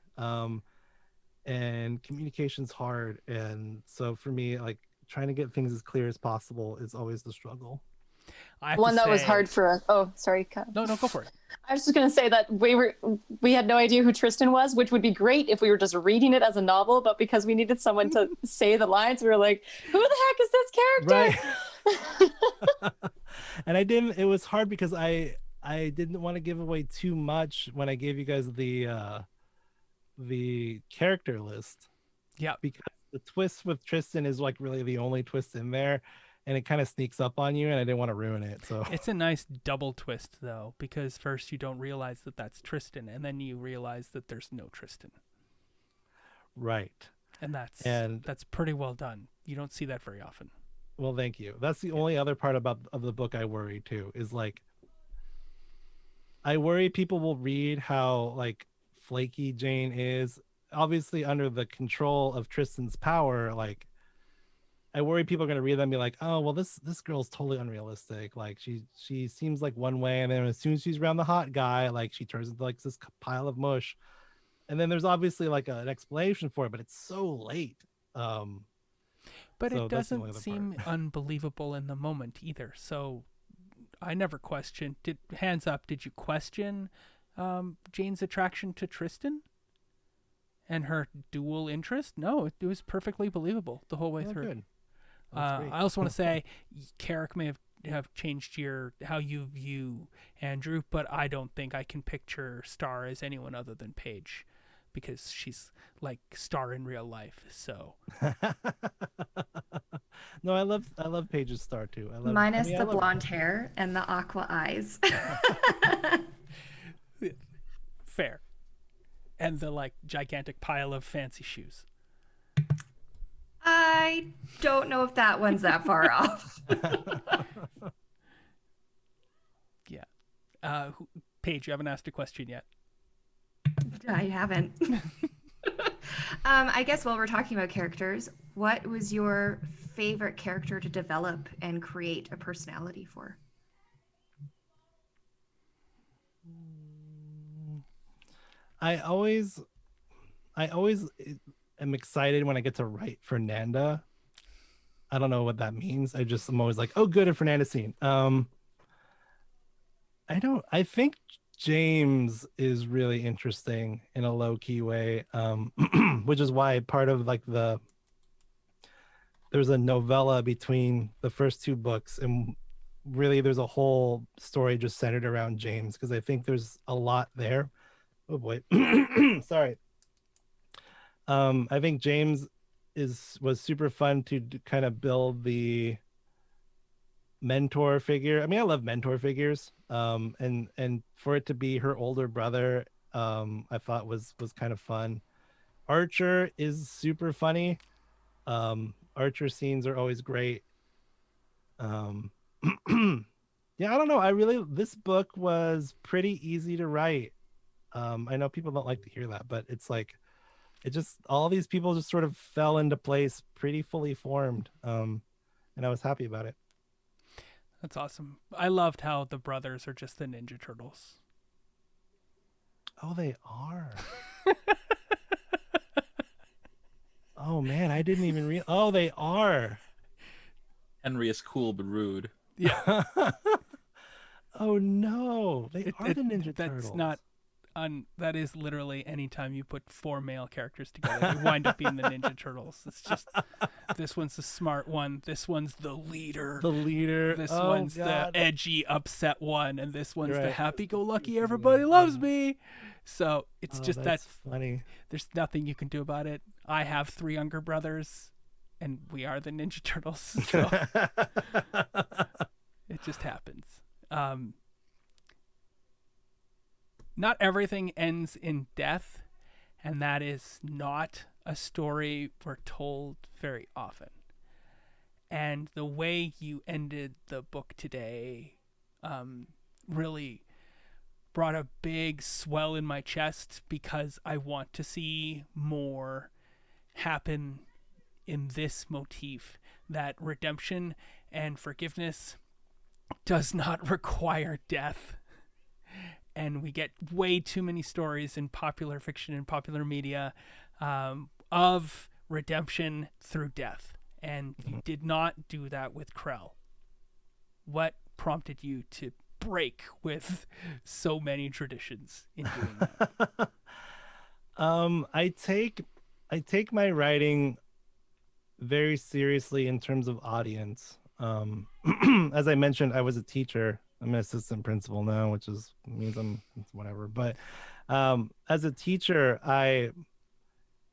and communication's hard. And so for me, like trying to get things as clear as possible is always the struggle. One that was hard for sorry, Kyle. No, go for it. I was just going to say that we had no idea who Tristan was, which would be great if we were just reading it as a novel, but because we needed someone to say the lines, we were like, who the heck is this character? Right. And it was hard because I didn't want to give away too much when I gave you guys the character list. Yeah. Because the twist with Tristan is like really the only twist in there. And it kind of sneaks up on you, and I didn't want to ruin it. So it's a nice double twist, though, because first you don't realize that that's Tristan, and then you realize that there's no Tristan. Right. And that's pretty well done. You don't see that very often. Well, thank you. That's the only other part of the book I worry too, is like I worry people will read how like flaky Jane is, obviously under the control of Tristan's power, like. I worry people are going to read them and be like, oh, well, this girl's totally unrealistic. Like she seems like one way. And then as soon as she's around the hot guy, like she turns into like this pile of mush. And then there's obviously like an explanation for it, but it's so late. But it doesn't seem unbelievable in the moment either. So I never questioned. Hands up, did you question Jane's attraction to Tristan? And her dual interest? No, it was perfectly believable the whole way through. Good. I also want to say Kerrick may have changed how you view Andrew, but I don't think I can picture Star as anyone other than Paige, because she's like Star in real life. So no, I love Paige's Star too. Minus the blonde hair and the aqua eyes. Fair. And the like gigantic pile of fancy shoes. I don't know if that one's that far off. Yeah. Paige, you haven't asked a question yet. I haven't. I guess while we're talking about characters, what was your favorite character to develop and create a personality for? I always am excited when I get to write Fernanda. I don't know what that means. I'm always like, oh, good, a Fernanda scene. I think James is really interesting in a low-key way, which is why part of like there's a novella between the first two books, and really there's a whole story just centered around James, because I think there's a lot there. Oh boy. Sorry. I think James was super fun to kind of build the mentor figure. I mean, I love mentor figures. And for it to be her older brother, I thought was kind of fun. Archer is super funny. Archer scenes are always great. Um, yeah, I don't know. This book was pretty easy to write. I know people don't like to hear that, but it's like it just all these people just sort of fell into place pretty fully formed. And I was happy about it. That's awesome. I loved how the brothers are just the Ninja Turtles. Oh, they are. Oh man, I didn't even realize. Oh, they are. Henry is cool but rude. Yeah. Oh no, they are the Ninja That's Turtles. not that is literally anytime you put 4 male characters together, they wind up being the Ninja Turtles. It's just this one's the smart one, this one's the leader. This one's the edgy, upset one, and this one's the happy-go-lucky, everybody loves me. So it's just that's funny. There's nothing you can do about it. I have 3 younger brothers, and we are the Ninja Turtles. So it just happens. Not everything ends in death, and that is not a story we're told very often. And the way you ended the book today really brought a big swell in my chest, because I want to see more happen in this motif, that redemption and forgiveness does not require death. And we get way too many stories in popular fiction and popular media of redemption through death. And you did not do that with Krell. What prompted you to break with so many traditions in doing that? I take my writing very seriously in terms of audience. As I mentioned, I was a teacher. I'm an assistant principal now, which means it's whatever. But as a teacher, I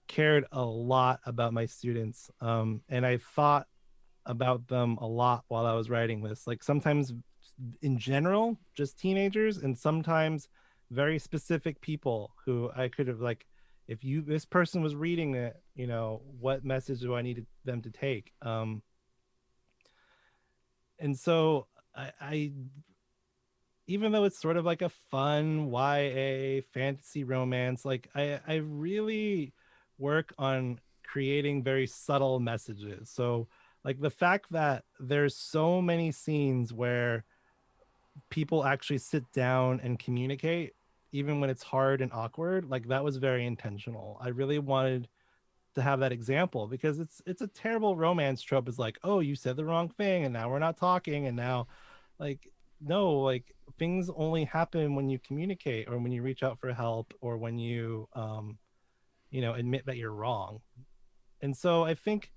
cared a lot about my students, and I thought about them a lot while I was writing this. Like sometimes, in general, just teenagers, and sometimes very specific people who I could have if this person was reading it, what message do I need them to take? And so I even though it's sort of like a fun YA fantasy romance, I really work on creating very subtle messages. So like the fact that there's so many scenes where people actually sit down and communicate, even when it's hard and awkward, like that was very intentional. I really wanted to have that example, because it's a terrible romance trope. It's like, oh, you said the wrong thing and now we're not talking, and now no, things only happen when you communicate, or when you reach out for help, or when you admit that you're wrong. And so I think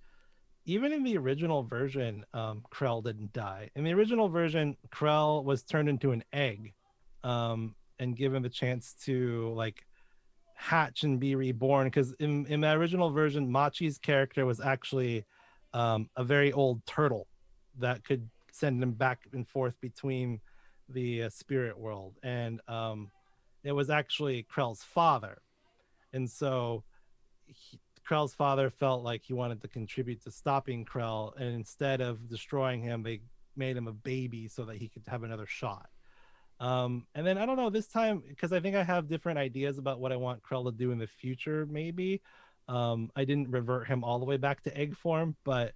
even in the original version, Krell didn't die. In the original version, Krell was turned into an egg, and given the chance to hatch and be reborn, because in the original version, Machi's character was actually a very old turtle that could send him back and forth between the spirit world, and it was actually Krell's father. And so Krell's father felt like he wanted to contribute to stopping Krell, and instead of destroying him, they made him a baby so that he could have another shot. And then I don't know, this time, because I think I have different ideas about what I want Krell to do in the future, maybe I didn't revert him all the way back to egg form, but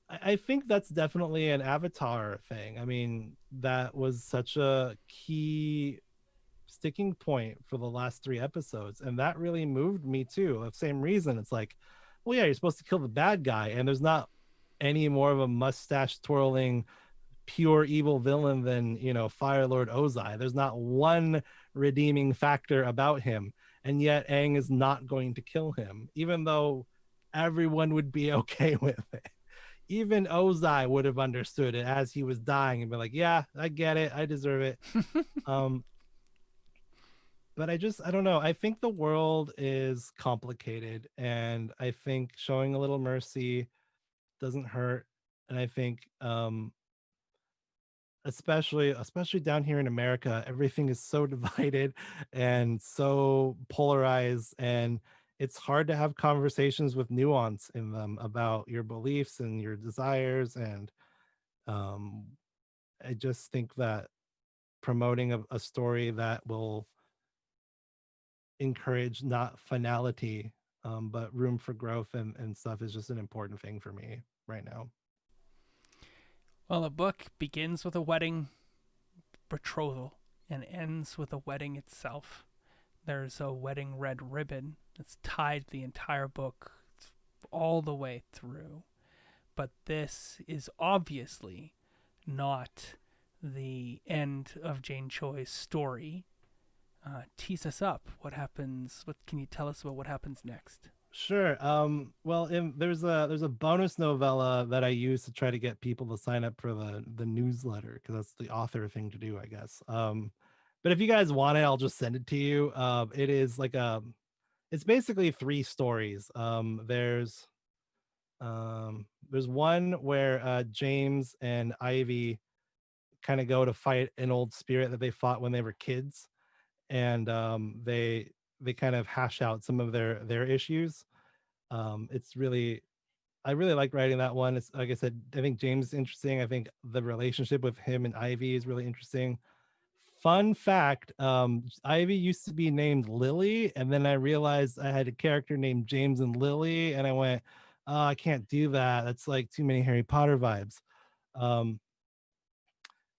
I think that's definitely an Avatar thing. I mean, that was such a key sticking point for the last 3 episodes, and that really moved me too. The same reason, it's like, well, yeah, you're supposed to kill the bad guy, and there's not any more of a mustache twirling pure evil villain than Fire Lord Ozai. There's not one redeeming factor about him, and yet Aang is not going to kill him, even though everyone would be okay with it. Even Ozai would have understood it as he was dying and be like, yeah, I get it, I deserve it. but I don't know. I think the world is complicated, and I think showing a little mercy doesn't hurt. And I think especially down here in America, everything is so divided and so polarized, and it's hard to have conversations with nuance in them about your beliefs and your desires. And um I just think that promoting a story that will encourage not finality, but room for growth and stuff is just an important thing for me right now. Well, a book begins with a wedding betrothal and ends with a wedding itself. There's a wedding red ribbon that's tied the entire book all the way through. But this is obviously not the end of Jane Choi's story. Tease us up. What happens? What can you tell us about what happens next? Sure. Well, there's a bonus novella that I use to try to get people to sign up for the newsletter, because that's the author thing to do, I guess. But if you guys want it, I'll just send it to you. It is like it's basically three stories. There's one where James and Ivy kind of go to fight an old spirit that they fought when they were kids, and they kind of hash out some of their issues. It's really I really like writing that one. It's like I said, I think James is interesting. I think the relationship with him and Ivy is really interesting. Fun fact, Ivy used to be named Lily, and then I realized I had a character named James and Lily, and I went, oh, I can't do that. That's like too many Harry Potter vibes. Um,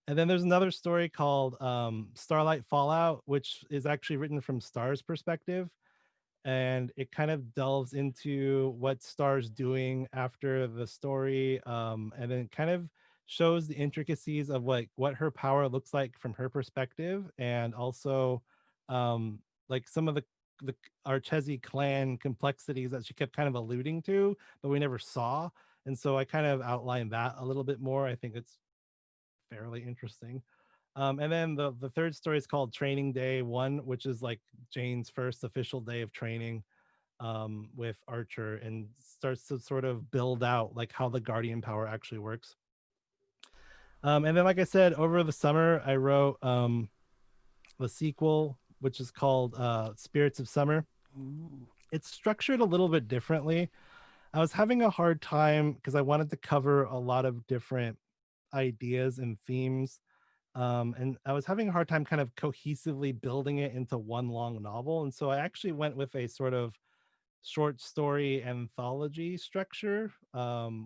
and then there's another story called Starlight Fallout, which is actually written from Star's perspective. And it kind of delves into what Star's doing after the story, and then kind of shows the intricacies of what her power looks like from her perspective, and also like some of the Archesi clan complexities that she kept kind of alluding to, but we never saw. And so I kind of outlined that a little bit more. I think it's fairly interesting. And then the third story is called Training Day One, which is like Jane's first official day of training with Archer, and starts to sort of build out like how the Guardian power actually works. And then, like I said, over the summer, I wrote the sequel, which is called Spirits of Summer. Ooh. It's structured a little bit differently. I was having a hard time because I wanted to cover a lot of different ideas and themes. And I was having a hard time kind of cohesively building it into one long novel. And so I actually went with a sort of short story anthology structure,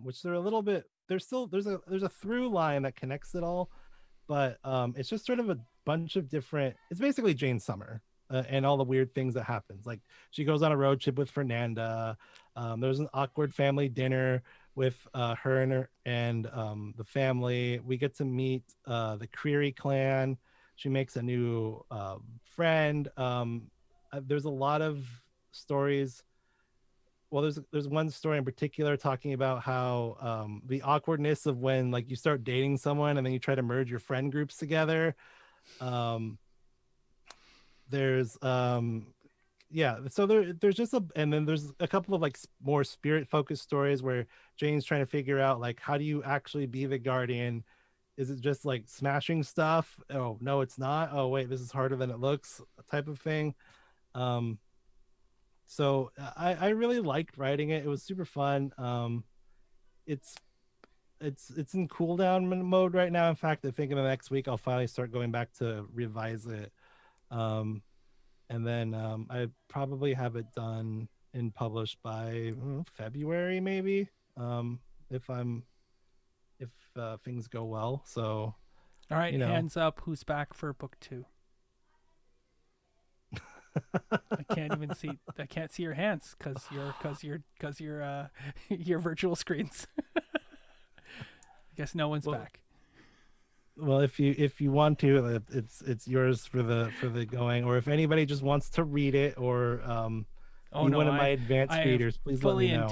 which they're a little bit, there's a through line that connects it all, but it's just sort of a bunch of different, it's basically Jane Summer. And all the weird things that happens, like she goes on a road trip with Fernanda. There's an awkward family dinner with her and the family. We get to meet the Creary clan. She makes a new friend. There's a lot of stories. Well, there's one story in particular talking about how the awkwardness of when like you start dating someone and then you try to merge your friend groups together. There's yeah, so there's just and then there's a couple of like more spirit focused stories where Jane's trying to figure out like, how do you actually be the Guardian? Is it just like smashing stuff? Oh no, it's not. Oh wait, this is harder than it looks, type of thing. So I really liked writing it. It was super fun. It's it's in cool down mode right now. In fact, I think in the next week I'll finally start going back to revise it. And then I probably have it done and published by February, maybe, if things go well. So, All right, you know. hands up. Who's back for book 2? I can't even see. I can't see your hands because you're your virtual screens. I guess no one's back. Well, if you want to, it's yours for the going. Or if anybody just wants to read it, or be one of my advanced readers, please let me know.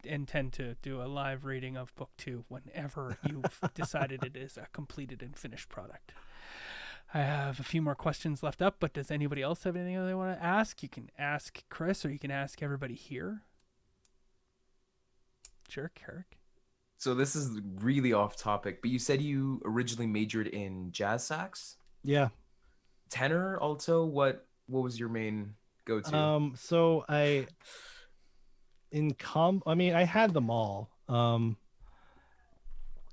Intend to do a live reading of book 2 whenever you've decided it is a completed and finished product. I have a few more questions left up, but does anybody else have anything they want to ask? You can ask Chris, or you can ask everybody here. Sure, Kerrick. So this is really off topic, but you said you originally majored in jazz sax, Yeah. tenor, alto. What was your main go-to? So I had them all.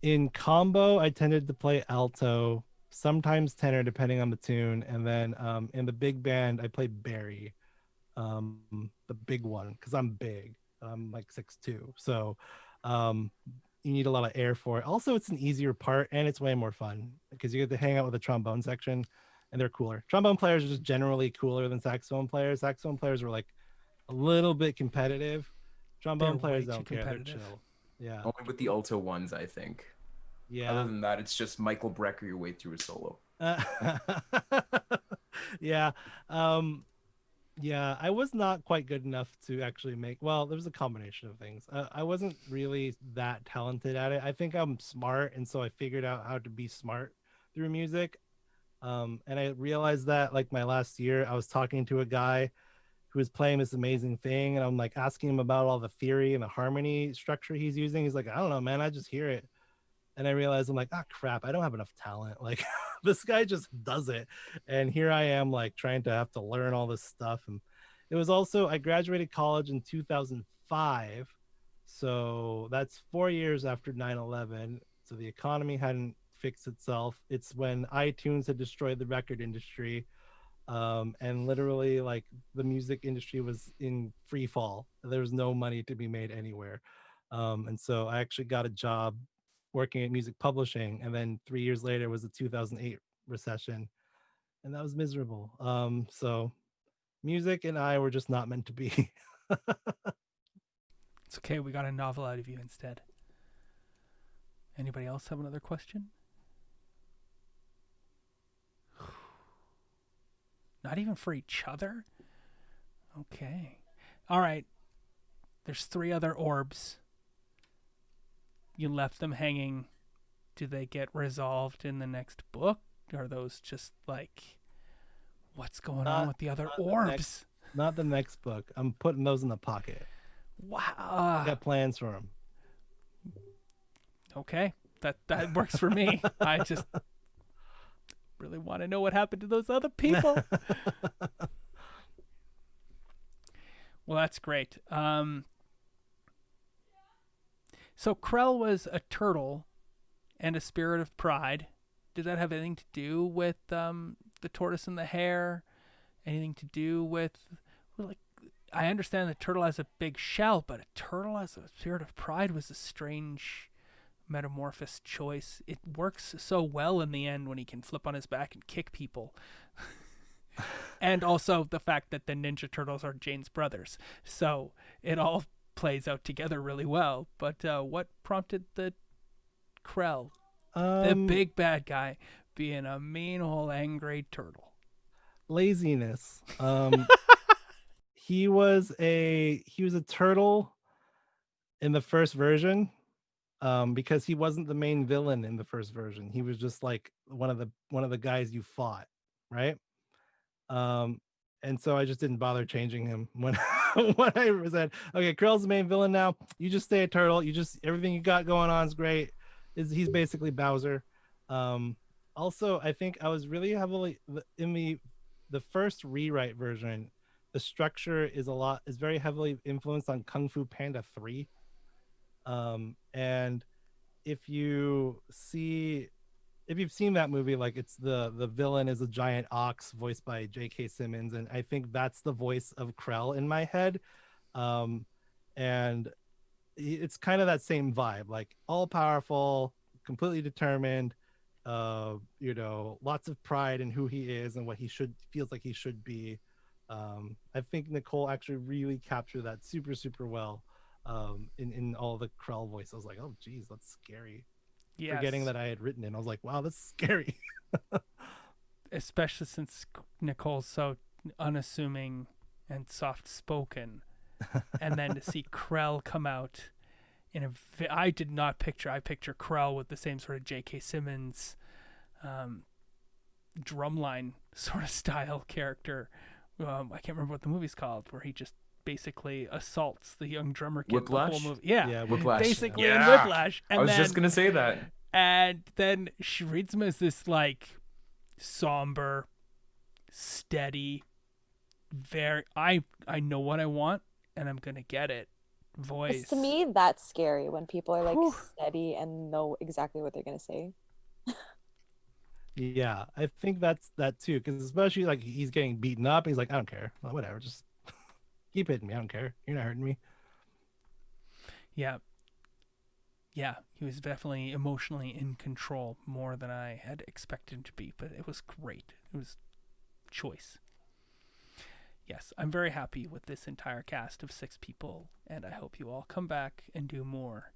In combo, I tended to play alto, sometimes tenor, depending on the tune, and then in the big band, I played Barry, the big one, because I'm big. I'm like 6'2", so you need a lot of air for it. Also, it's an easier part, and it's way more fun because you get to hang out with the trombone section, and they're cooler. Trombone players are just generally cooler than saxophone players. Saxophone players are like a little bit competitive. Trombone They're players way too don't care. They're competitive. chill. Yeah. Only with the alto ones, I think. Yeah. Other than that, it's just Michael Brecker your way through a solo. Yeah. Yeah, I was not quite good enough to actually make. Well, there was a combination of things. I wasn't really that talented at it. I think I'm smart, and so I figured out how to be smart through music. And I realized that like my last year, I was talking to a guy who was playing this amazing thing, and I'm like asking him about all the theory and the harmony structure he's using. He's like, I don't know, man, I just hear it. And I realized I'm like, ah, crap, I don't have enough talent. Like this guy just does it. And here I am like trying to have to learn all this stuff. And it was also, I graduated college in 2005. So that's 4 years after 9/11. So the economy hadn't fixed itself. It's when iTunes had destroyed the record industry. And literally like the music industry was in free fall. There was no money to be made anywhere. And so I actually got a job working at music publishing, and then 3 years later was the 2008 recession, and that was miserable. So music and I were just not meant to be. It's okay, we got a novel out of you instead. Anybody else have another question? Not even for each other? Okay. All right. There's 3 other orbs. You left them hanging. Do they get resolved in the next book? Are those just like, what's going on with the other orbs? Not the next book. I'm putting those in the pocket. Wow. I got plans for them. Okay. That works for me. I just really want to know what happened to those other people. Well, that's great. So Krell was a turtle and a spirit of pride. Did that have anything to do with the tortoise and the hare? Anything to do with, like, I understand the turtle has a big shell, but a turtle as a spirit of pride was a strange metamorphosis choice. It works so well in the end when he can flip on his back and kick people. And also the fact that the Ninja Turtles are Jane's brothers. So it all plays out together really well. But what prompted the Krell, the big bad guy, being a mean old angry turtle? Laziness. He was a turtle in the first version, because he wasn't the main villain in the first version. He was just like one of the guys you fought, right? And so I just didn't bother changing him when when I said, okay, Krell's the main villain now. You just stay a turtle. You just, everything you got going on is great. He's basically Bowser. Also, I think I was really heavily in the first rewrite version. The structure is very heavily influenced on Kung Fu Panda 3. And if you've seen that movie, like it's the villain is a giant ox voiced by J.K. Simmons, and I think that's the voice of Krell in my head. And it's kind of that same vibe, like all powerful, completely determined, lots of pride in who he is and what feels like he should be. I think Nicole actually really captured that super, super well. In all the Krell voice. I was like, oh geez, that's scary. Yes. Forgetting that I had written it, I was like, wow, that's scary. Especially since Nicole's so unassuming and soft spoken. And then to see Krell come out I picture Krell with the same sort of J.K. Simmons drumline sort of style character. I can't remember what the movie's called, where he just basically assaults the young drummer kid Whiplash? the whole movie. Yeah, Whiplash. basically in Yeah. Whiplash. And I was then, just gonna say that. And then she reads him as this like somber, steady, very I know what I want and I'm gonna get it voice. It's, to me, that's scary when people are like Whew. steady and know exactly what they're gonna say. Yeah, I think that's that too, because especially like he's getting beaten up, and he's like, I don't care, well, whatever, just keep hitting me, I don't care, you're not hurting me. Yeah, he was definitely emotionally in control more than I had expected him to be, but it was great. It was choice. Yes, I'm very happy with this entire cast of 6 people, and I hope you all come back and do more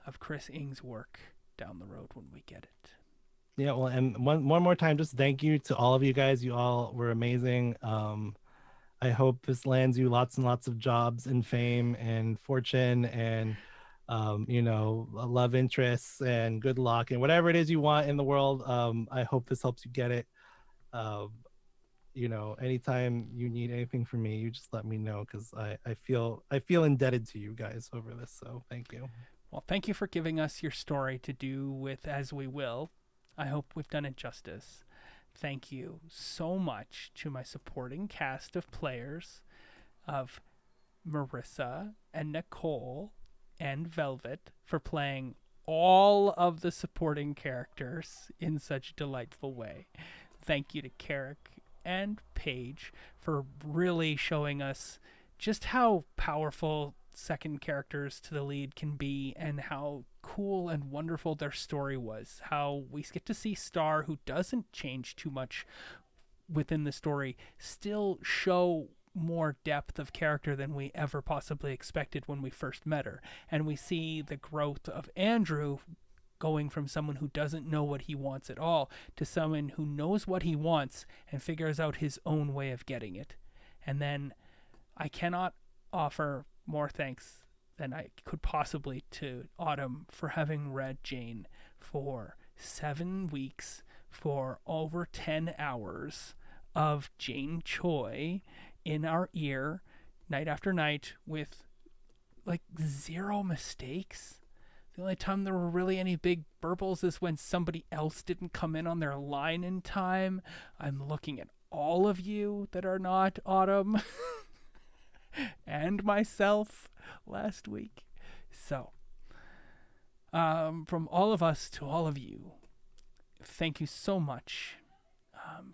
of Chris Ng's work down the road when we get it. Yeah, well, and one more time, just thank you to all of you guys. You all were amazing. I hope this lands you lots and lots of jobs and fame and fortune and love interests and good luck and whatever it is you want in the world. I hope this helps you get it. Anytime you need anything from me, you just let me know, because I feel indebted to you guys over this. So thank you. Well, thank you for giving us your story to do with as we will. I hope we've done it justice. Thank you so much to my supporting cast of players of Marisa and Nicole and Velvet for playing all of the supporting characters in such a delightful way. Thank you to Kerrick and Paige for really showing us just how powerful second characters to the lead can be, and how cool and wonderful their story was. How we get to see Star, who doesn't change too much within the story, still show more depth of character than we ever possibly expected when we first met her. And we see the growth of Andrew going from someone who doesn't know what he wants at all to someone who knows what he wants and figures out his own way of getting it. And then I cannot offer more thanks than I could possibly to Autumn for having read Jane for 7 weeks for over 10 hours of Jane Choi in our ear night after night with like 0 mistakes. The only time there were really any big burbles is when somebody else didn't come in on their line in time. I'm looking at all of you that are not Autumn and myself last week. So, from all of us to all of you, thank you so much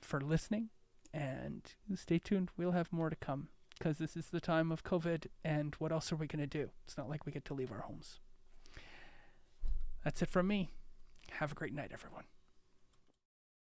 for listening, and stay tuned. We'll have more to come, because this is the time of COVID, and what else are we going to do? It's not like we get to leave our homes. That's it from me. Have a great night, everyone.